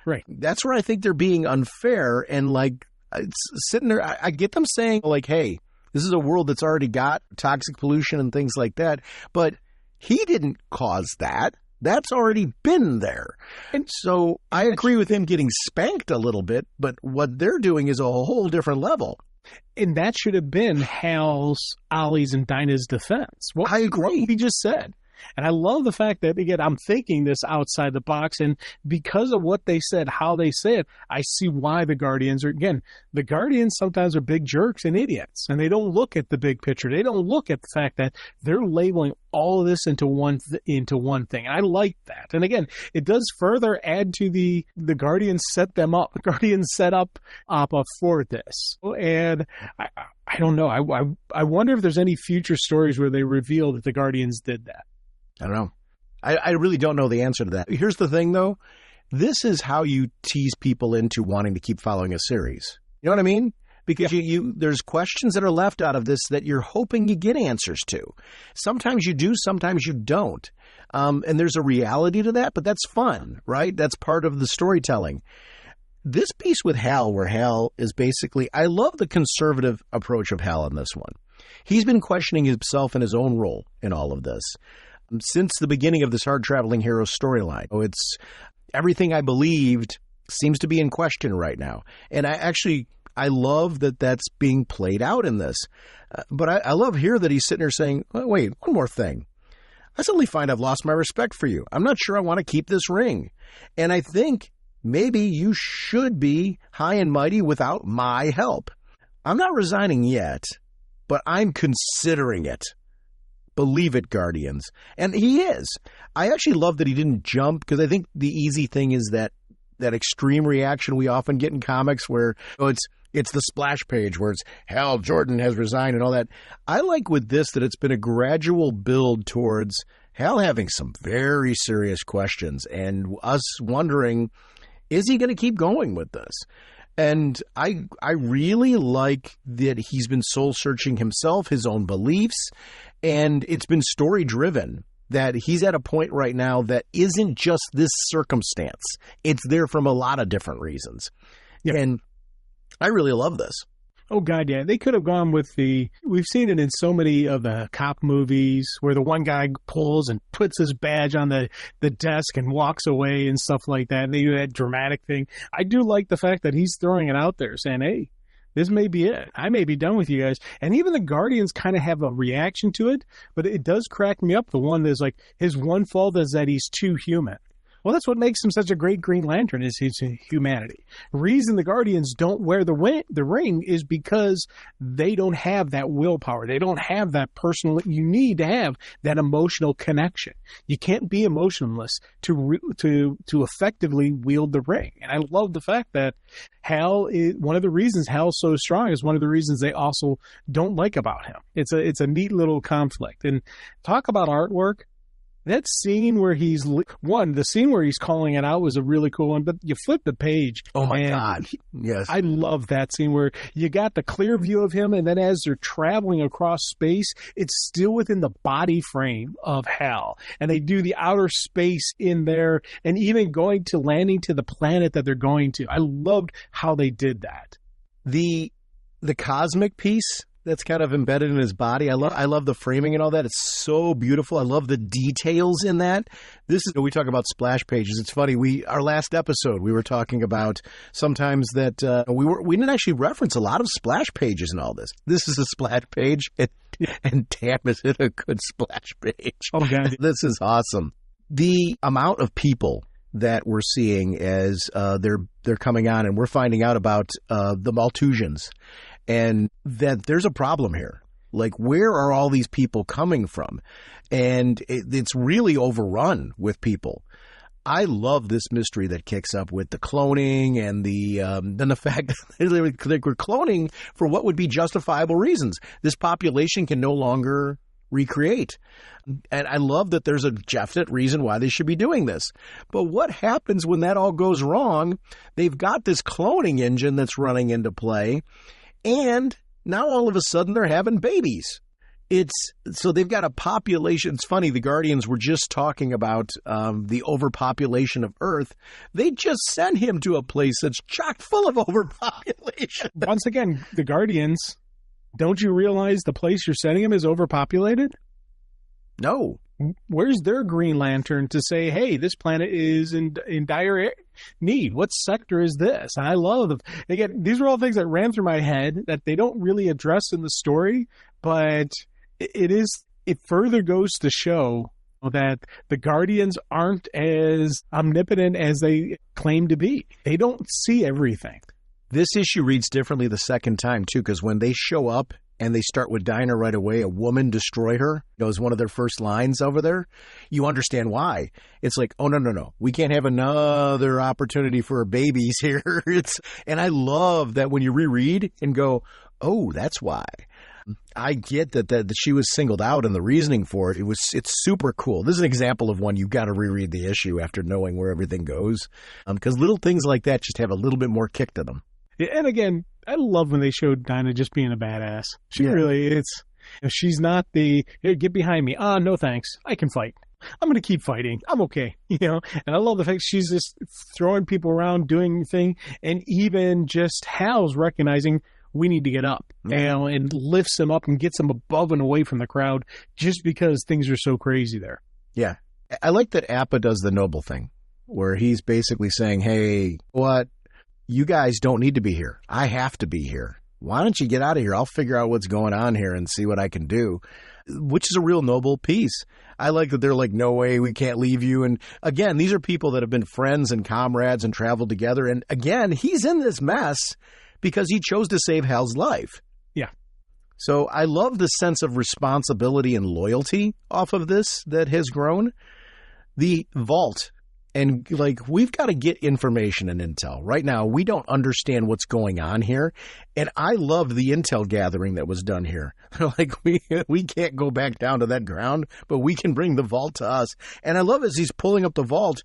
Right. That's where I think they're being unfair. And like, it's sitting there, I get them saying like, hey, this is a world that's already got toxic pollution and things like that. But he didn't cause that. That's already been there. And so I agree with him getting spanked a little bit, but what they're doing is a whole different level. And that should have been Hal's, Ollie's, and Dinah's defense. Well, I agree. What he just said. And I love the fact that, again, I'm thinking this outside the box, and because of what they said, how they say it, I see why the Guardians are, again, the Guardians sometimes are big jerks and idiots, and they don't look at the big picture. They don't look at the fact that they're labeling all of this into one thing. And I like that. And again, it does further add to the Guardians set them up. The Guardians set up for this. And I don't know. I wonder if there's any future stories where they reveal that the Guardians did that. I don't know. I really don't know the answer to that. Here's the thing, though. This is how you tease people into wanting to keep following a series. You know what I mean? Because there's questions that are left out of this that you're hoping you get answers to. Sometimes you do, sometimes you don't. And there's a reality to that, but that's fun, right? That's part of the storytelling. This piece with Hal, where Hal is basically, I love the conservative approach of Hal in this one. He's been questioning himself and his own role in all of this since the beginning of this hard-traveling hero storyline. Oh, it's everything I believed seems to be in question right now. And I love that that's being played out in this. But I love here that he's sitting there saying, oh, wait, one more thing. I suddenly find I've lost my respect for you. I'm not sure I want to keep this ring. And I think maybe you should be high and mighty without my help. I'm not resigning yet, but I'm considering it. Believe it, Guardians. And he is. I actually love that he didn't jump, because I think the easy thing is that extreme reaction we often get in comics where it's the splash page where it's Hal Jordan has resigned and all that. I like with this that it's been a gradual build towards Hal having some very serious questions and us wondering, is he going to keep going with this? And I really like that he's been soul-searching himself, his own beliefs, and it's been story-driven, that he's at a point right now that isn't just this circumstance. It's there from a lot of different reasons. Yep. And I really love this. Oh, God, yeah. They could have gone with we've seen it in so many of the cop movies where the one guy pulls and puts his badge on the desk and walks away and stuff like that. And they do that dramatic thing. I do like the fact that he's throwing it out there saying, hey, this may be it. I may be done with you guys. And even the Guardians kind of have a reaction to it, but it does crack me up. The one that's like, his one fault is that he's too human. Well, that's what makes him such a great Green Lantern, is his humanity. The reason the Guardians don't wear the ring is because they don't have that willpower. They don't have that personal. You need to have that emotional connection. You can't be emotionless to effectively wield the ring. And I love the fact that Hal is one of the reasons Hal's so strong is one of the reasons they also don't like about him. It's a neat little conflict. And talk about artwork. That scene where the scene where he's calling it out was a really cool one, but you flip the page. Oh my God. Yes. I love that scene where you got the clear view of him, and then as they're traveling across space, it's still within the body frame of Hal. And they do the outer space in there, and even going to landing to the planet that they're going to. I loved how they did that. The cosmic piece that's kind of embedded in his body. I love the framing and all that. It's so beautiful. I love the details in that. We talk about splash pages. It's funny. Our last episode, we were talking about sometimes that we didn't actually reference a lot of splash pages in all this. This is a splash page, and damn, is it a good splash page. Oh, God. This is awesome. The amount of people that we're seeing as they're coming on, and we're finding out about the Malthusians, and that there's a problem here. Like, where are all these people coming from? And it's really overrun with people. I love this mystery that kicks up with the cloning and then the fact that we're cloning for what would be justifiable reasons. This population can no longer recreate. And I love that there's a definite reason why they should be doing this. But what happens when that all goes wrong? They've got this cloning engine that's running into play, and now all of a sudden they're having babies. So they've got a population. It's funny, the Guardians were just talking about the overpopulation of Earth. They just sent him to a place that's chock full of overpopulation. Once again, the Guardians, don't you realize the place you're sending him is overpopulated? No. Where's their Green Lantern to say, hey, this planet is in dire need? What sector is this? And I love these are all things that ran through my head that they don't really address in the story, but it further goes to show that the Guardians aren't as omnipotent as they claim to be. They don't see everything. This issue reads differently the second time, too, because when they show up and they start with Dinah right away, a woman destroyed her, is one of their first lines over there, you understand why. It's like, oh, no. We can't have another opportunity for babies here. And I love that when you reread and go, oh, that's why. I get that she was singled out and the reasoning for it. It's super cool. This is an example of one you've got to reread the issue after knowing where everything goes, because little things like that just have a little bit more kick to them. Yeah, and again, I love when they showed Dinah just being a badass. She's not here, get behind me. No thanks. I can fight. I'm going to keep fighting. I'm okay. And I love the fact she's just throwing people around, doing the thing, and even just Hal's recognizing we need to get up, and lifts him up and gets him above and away from the crowd just because things are so crazy there. Yeah. I like that Appa does the noble thing where he's basically saying, hey, what? You guys don't need to be here. I have to be here. Why don't you get out of here? I'll figure out what's going on here and see what I can do, which is a real noble piece. I like that they're like, no way, we can't leave you. And again, these are people that have been friends and comrades and traveled together. And again, he's in this mess because he chose to save Hal's life. Yeah. So I love the sense of responsibility and loyalty off of this that has grown. The vault, and like, we've got to get information and intel. Right now, we don't understand what's going on here. And I love the intel gathering that was done here. Like, we can't go back down to that ground, but we can bring the vault to us. And I love as he's pulling up the vault,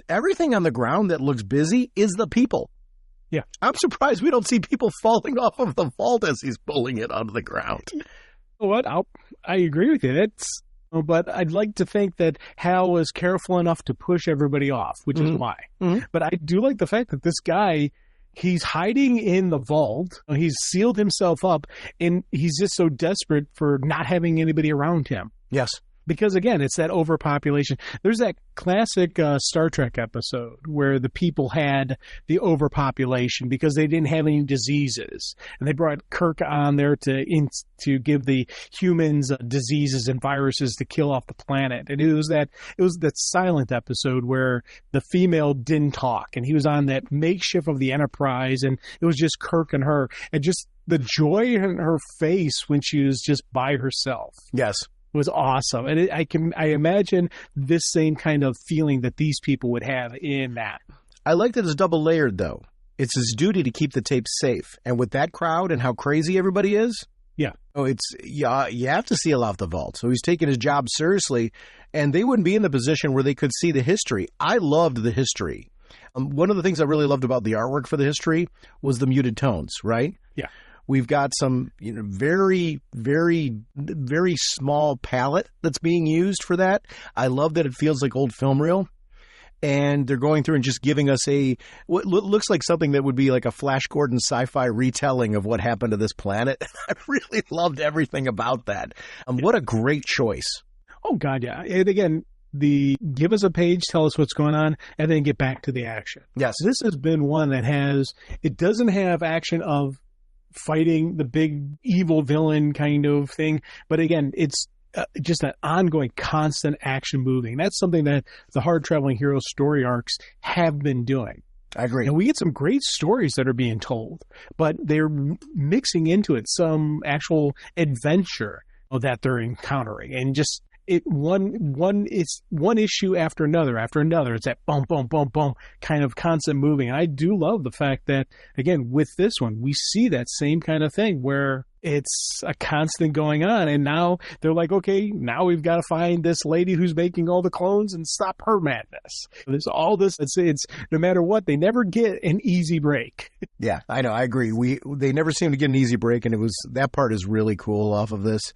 everything on the ground that looks busy is the people. Yeah. I'm surprised we don't see people falling off of the vault as he's pulling it onto the ground. What? I agree with you. But I'd like to think that Hal was careful enough to push everybody off, which is why. Mm-hmm. But I do like the fact that this guy, he's hiding in the vault. He's sealed himself up, and he's just so desperate for not having anybody around him. Yes. Because, again, it's that overpopulation. There's that classic Star Trek episode where the people had the overpopulation because they didn't have any diseases. And they brought Kirk on there to give the humans diseases and viruses to kill off the planet. And it was that silent episode where the female didn't talk. And he was on that makeshift of the Enterprise. And it was just Kirk and her. And just the joy in her face when she was just by herself. Yes. Was awesome. And I imagine this same kind of feeling that these people would have in that. I like that it's double layered, though. It's his duty to keep the tape safe. And with that crowd and how crazy everybody is, you have to seal off the vault. So he's taking his job seriously, and they wouldn't be in the position where they could see the history. I loved the history. One of the things I really loved about the artwork for the history was the muted tones, right? Yeah. We've got some, very, very, very small palette that's being used for that. I love that it feels like old film reel. And they're going through and just giving us what looks like something that would be like a Flash Gordon sci-fi retelling of what happened to this planet. I really loved everything about that. What a great choice. Oh, God, yeah. And again, give us a page, tell us what's going on, and then get back to the action. Yes. This has been one that it doesn't have action of fighting the big evil villain kind of thing. But again, it's just an ongoing, constant action moving. That's something that the Hard Traveling Hero story arcs have been doing. I agree. And we get some great stories that are being told, but they're mixing into it some actual adventure that they're encountering. And just it's one issue after another. It's that boom, boom, boom, boom kind of constant moving. And I do love the fact that, again, with this one, we see that same kind of thing where it's a constant going on. And now they're like, okay, now we've got to find this lady who's making all the clones and stop her madness. There's all this. It's no matter what, they never get an easy break. Yeah, I know. I agree. They never seem to get an easy break. And that part is really cool off of this.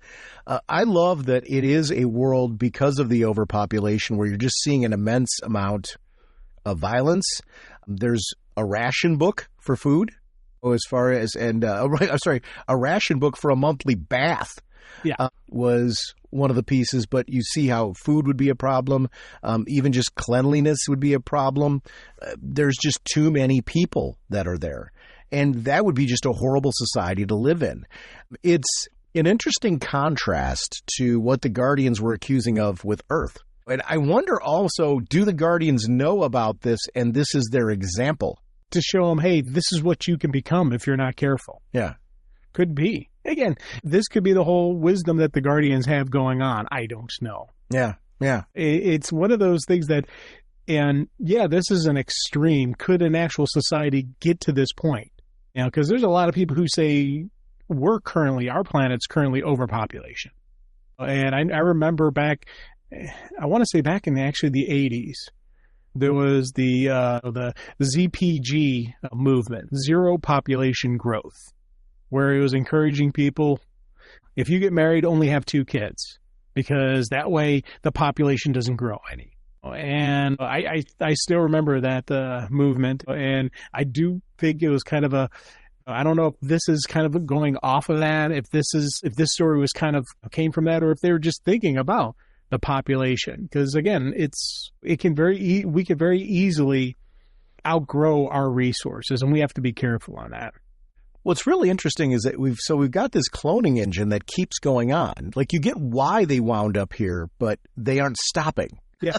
I love that it is a world because of the overpopulation where you're just seeing an immense amount of violence. There's a ration book for food. A ration book for a monthly bath was one of the pieces, but you see how food would be a problem. Even just cleanliness would be a problem. There's just too many people that are there. And that would be just a horrible society to live in. It's an interesting contrast to what the Guardians were accusing of with Earth. And I wonder also, do the Guardians know about this and this is their example? To show them, hey, this is what you can become if you're not careful. Yeah. Could be. Again, this could be the whole wisdom that the Guardians have going on. I don't know. Yeah, yeah. It's one of those things that, and yeah, this is an extreme. Could an actual society get to this point? Because there's a lot of people who say our planet's currently overpopulation. And I remember back in the 80s, there was the ZPG movement, zero population growth, where it was encouraging people, if you get married, only have 2 kids, because that way the population doesn't grow any. And I still remember that movement, and I do think it was kind of I don't know if this is kind of going off of that, if this story was kind of came from that, or if they were just thinking about the population, because again, we can very easily outgrow our resources, and we have to be careful on that. What's really interesting is that we've got this cloning engine that keeps going on. Like, you get why they wound up here, but they aren't stopping. Yeah.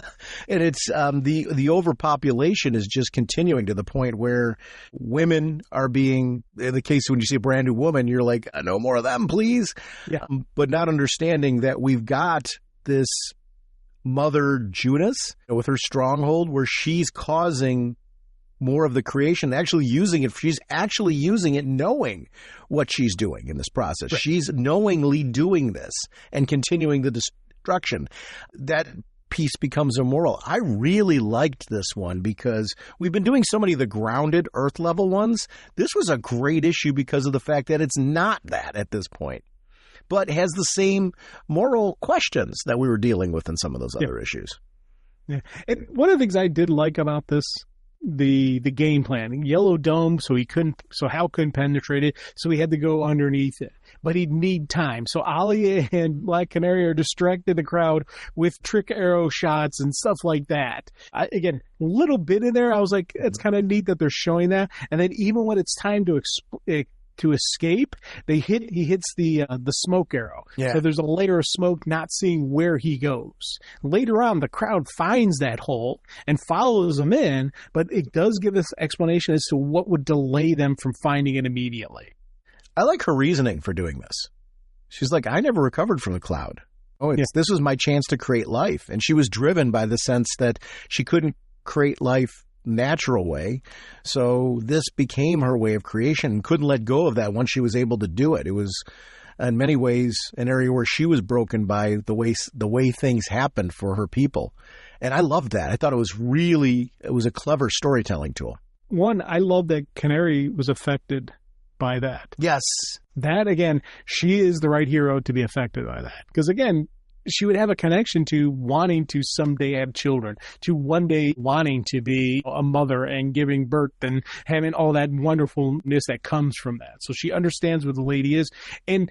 And it's the overpopulation is just continuing to the point where women are being, in the case when you see a brand new woman, you're like, no more of them, please. Yeah. But not understanding that we've got this Mother Junus with her stronghold where she's causing more of the creation, actually using it. She's actually using it knowing what she's doing in this process. Right. She's knowingly doing this and continuing the destruction. That piece becomes immoral. I really liked this one because we've been doing so many of the grounded Earth level ones. This was a great issue because of the fact that it's not that at this point, but has the same moral questions that we were dealing with in some of those other issues. Yeah. And one of the things I did like about this, the game plan, yellow dome, so Hal couldn't penetrate it, so he had to go underneath it. But he'd need time. So Ollie and Black Canary are distracted the crowd with trick arrow shots and stuff like that. Again, a little bit in there, I was like, it's kind of neat that they're showing that. And then even when it's time to escape, he hits the smoke arrow. Yeah. So there's a layer of smoke, not seeing where he goes. Later on, the crowd finds that hole and follows him in, but it does give us explanation as to what would delay them from finding it immediately. I like her reasoning for doing this. She's like, I never recovered from the cloud. This was my chance to create life. And she was driven by the sense that she couldn't create life natural way. So this became her way of creation and couldn't let go of that once she was able to do it. It was in many ways an area where she was broken by the way things happened for her people. And I loved that. I thought it was a clever storytelling tool. One, I love that Canary was affected by that. Yes. That, again, she is the right hero to be affected by that. Because, again, she would have a connection to wanting to someday have children, to one day wanting to be a mother and giving birth and having all that wonderfulness that comes from that. So she understands what the lady is. And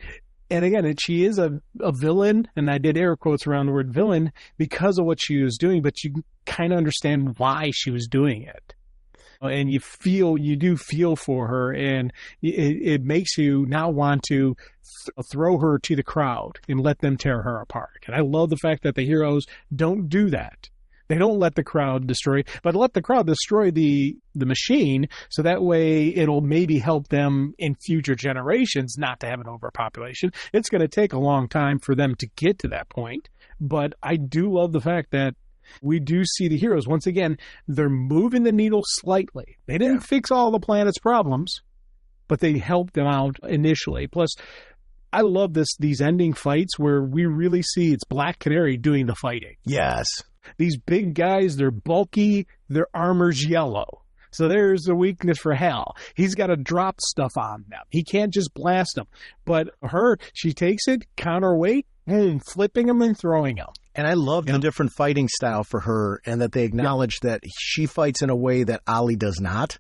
again, she is a villain, and I did air quotes around the word villain because of what she was doing, but you kind of understand why she was doing it. And you do feel for her, and it makes you now want to throw her to the crowd and let them tear her apart. And I love the fact that the heroes don't do that. They don't let the crowd destroy, but let the crowd destroy the machine, so that way it'll maybe help them in future generations not to have an overpopulation. It's going to take a long time for them to get to that point, but I do love the fact that we do see the heroes. Once again, they're moving the needle slightly. They didn't fix all the planet's problems, but they helped them out initially. Plus, I love these ending fights where we really see it's Black Canary doing the fighting. Yes. These big guys, they're bulky, their armor's yellow. So there's a weakness for Hal. He's got to drop stuff on them. He can't just blast them. But she takes it, counterweight, boom, flipping them and throwing them. And I love the different fighting style for her, and that they acknowledge that she fights in a way that Ollie does not.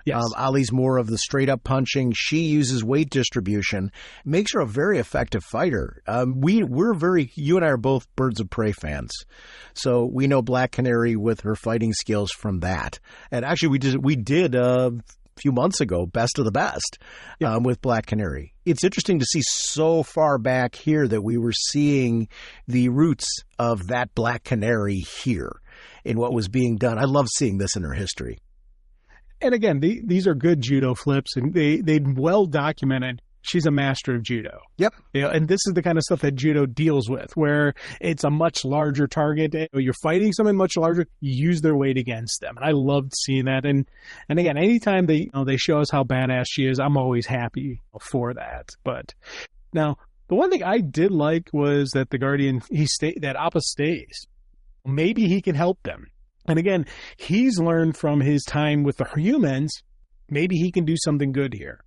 Yes. Ollie's more of the straight-up punching. She uses weight distribution. Makes her a very effective fighter. You and I are both Birds of Prey fans. So we know Black Canary with her fighting skills from that. And actually, we did a few months ago, Best of the Best, with Black Canary. It's interesting to see so far back here that we were seeing the roots of that Black Canary here in what was being done. I love seeing this in her history. And again, these are good judo flips, and they've well documented. She's a master of judo. Yep. And this is the kind of stuff that judo deals with, where it's a much larger target. You're fighting someone much larger, you use their weight against them. And I loved seeing that. And again, anytime they show us how badass she is, I'm always happy for that. But now, the one thing I did like was that the Guardian, that Appa stays. Maybe he can help them. And again, he's learned from his time with the humans. Maybe he can do something good here.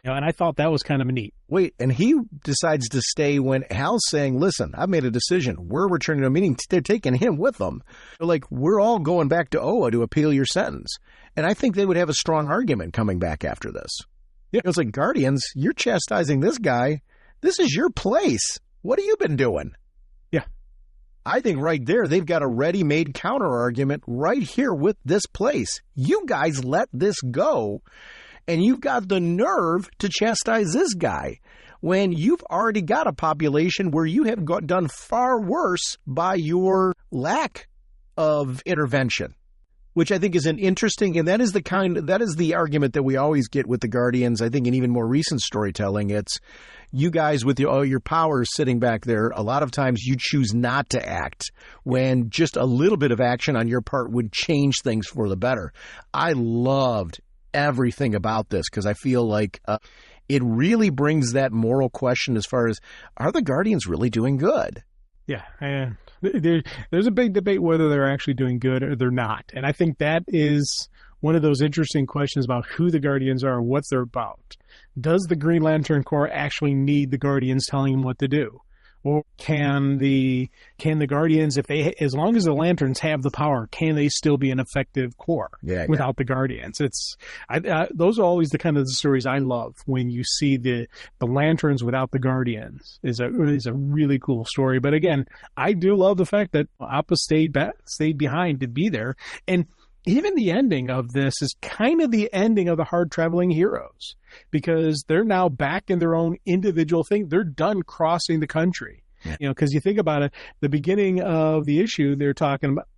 And I thought that was kind of neat. Wait, and he decides to stay when Hal's saying, listen, I've made a decision. We're returning to a meeting. They're taking him with them. They're like, we're all going back to Oa to appeal your sentence. And I think they would have a strong argument coming back after this. Yeah. It was like, Guardians, you're chastising this guy. This is your place. What have you been doing? Yeah. I think right there, they've got a ready-made counter-argument right here with this place. You guys let this go, and you've got the nerve to chastise this guy when you've already got a population where you have done far worse by your lack of intervention, which I think is an interesting, and that is the argument that we always get with the Guardians. I think in even more recent storytelling, it's you guys with all your powers sitting back there. A lot of times you choose not to act when just a little bit of action on your part would change things for the better. I loved everything about this because I feel like it really brings that moral question as far as, are the Guardians really doing good? Yeah, and there's a big debate whether they're actually doing good or they're not. And I think that is one of those interesting questions about who the Guardians are and what they're about. Does the Green Lantern Corps actually need the Guardians telling them what to do? Or can the Guardians, as long as the Lanterns have the power, can they still be an effective Corps without the Guardians? Those are always the kind of the stories I love when you see the Lanterns without the Guardians is a really cool story. But again, I do love the fact that Appa stayed behind to be there, and even the ending of this is kind of the ending of the Hard Traveling Heroes, because they're now back in their own individual thing. They're done crossing the country. Yeah. Because you think about it, the beginning of the issue, they're talking about,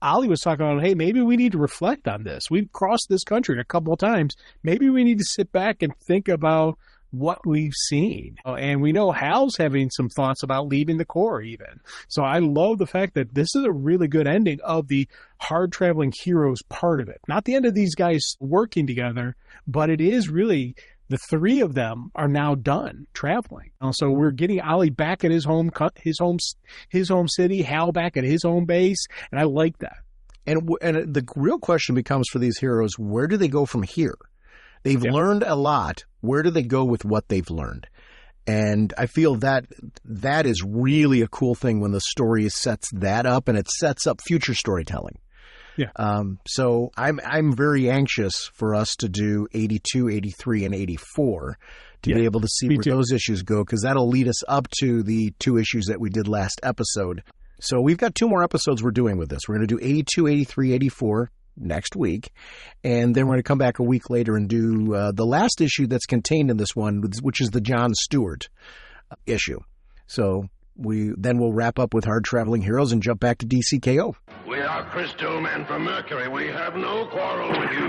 Ollie was talking about, hey, maybe we need to reflect on this. We've crossed this country a couple of times. Maybe we need to sit back and think about what we've seen. And we know Hal's having some thoughts about leaving the Corps even. So I love the fact that this is a really good ending of the Hard Traveling Heroes part of it. Not the end of these guys working together, but it is really the three of them are now done traveling. So we're getting Ollie back at his home city, Hal back at his home base, and I like that. And the real question becomes for these heroes, where do they go from here? They've learned a lot. Where do they go with what they've learned? And I feel that is really a cool thing when the story sets that up, and it sets up future storytelling. Yeah. So I'm very anxious for us to do 82, 83, and 84 to be able to see where those issues go, because that'll lead us up to the 2 issues that we did last episode. So we've got 2 more episodes we're doing with this. We're going to do 82, 83, 84 next week, and then we're going to come back a week later and do the last issue that's contained in this one, which is the John Stewart issue. So we'll wrap up with Hard Traveling Heroes and jump back to DCKO. We are Crystal Men from Mercury. We have no quarrel with you.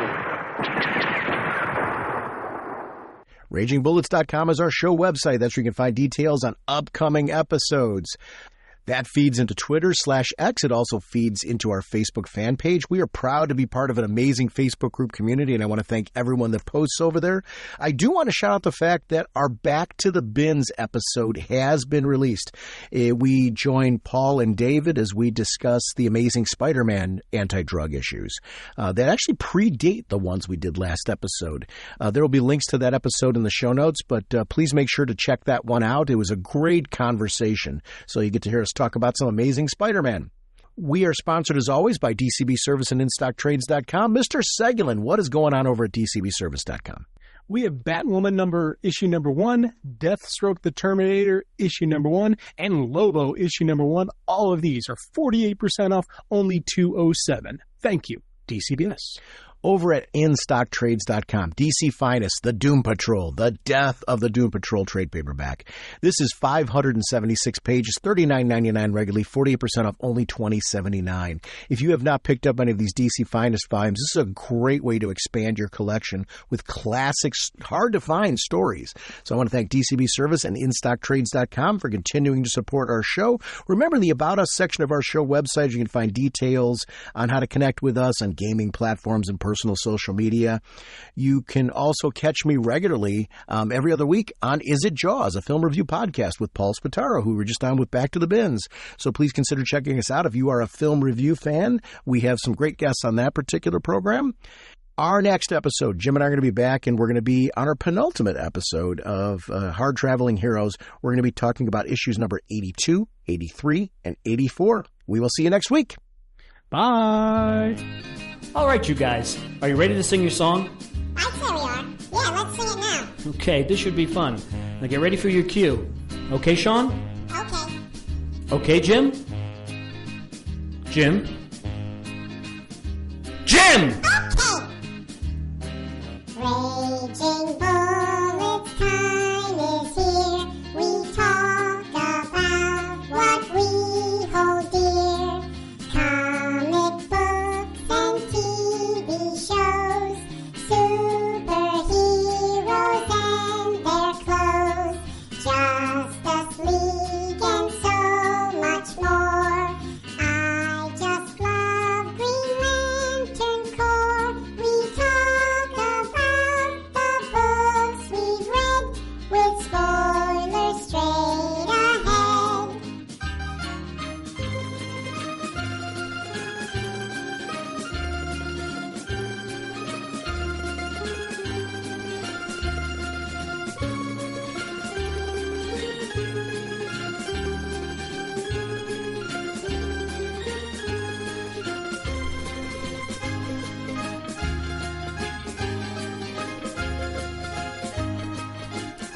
RagingBullets.com is our show website. That's where you can find details on upcoming episodes. That feeds into Twitter/X. It also feeds into our Facebook fan page. We are proud to be part of an amazing Facebook group community, and I want to thank everyone that posts over there. I do want to shout out the fact that our Back to the Bins episode has been released. We joined Paul and David as we discuss the Amazing Spider-Man anti-drug issues that actually predate the ones we did last episode. There will be links to that episode in the show notes, but please make sure to check that one out. It was a great conversation, so you get to hear us talk about some Amazing Spider-Man. We are sponsored, as always, by DCB Service and InStockTrades.com. Mr. Segulin, what is going on over at DCBService.com? We have Batwoman issue number 1, Deathstroke the Terminator issue number 1, and Lobo issue number 1. All of these are 48% off, only $207. Thank you, DCBS. Over at InStockTrades.com, DC Finest, The Doom Patrol, The Death of the Doom Patrol trade paperback. This is 576 pages, $39.99 regularly, 48% off, only $20.79. If you have not picked up any of these DC Finest volumes, this is a great way to expand your collection with classic, hard-to-find stories. So I want to thank DCB Service and InStockTrades.com for continuing to support our show. Remember, the About Us section of our show website, you can find details on how to connect with us on gaming platforms and personal social media. You can also catch me regularly every other week on Is It Jaws, a film review podcast with Paul Spataro, who we were just on with Back to the Bins. So please consider checking us out if you are a film review fan. We have some great guests on that particular program. Our next episode, Jim and I are going to be back, and we're going to be on our penultimate episode of Hard Traveling Heroes. We're going to be talking about issues number 82, 83, and 84. We will see you next week. Bye. All right, you guys. Are you ready to sing your song? I'd say we are. Yeah, let's sing it now. Okay, this should be fun. Now get ready for your cue. Okay, Sean? Okay. Okay, Jim? Jim? Jim! Okay. Raging Bullets time is here. We talk about what we hold dear. Come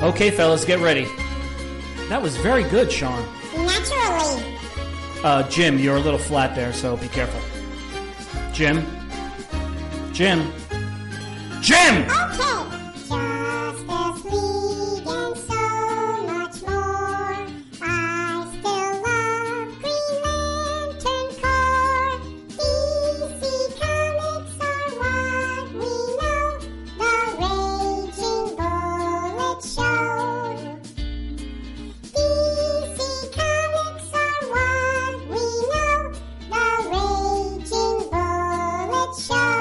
Okay, fellas, get ready. That was very good, Sean. Naturally. Jim, you're a little flat there, so be careful. Jim? Jim? Jim! Okay. Justice League and so much more. I still love Green Lantern Corps. DC Comics are what we know. The Raging Bullet Show. DC Comics are what we know. The Raging Bullet Show.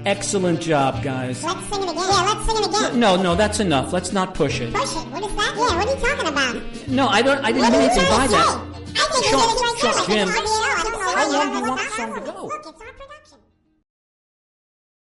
Excellent job, guys. Let's sing it again. Yeah, let's sing it again. No, that's enough. Let's not push it. Push it? What is that? Yeah, what are you talking about? No, I didn't mean anything by that. I think Sean, you're Jim, I don't know how why long do you you're want the song to go? Look, it's our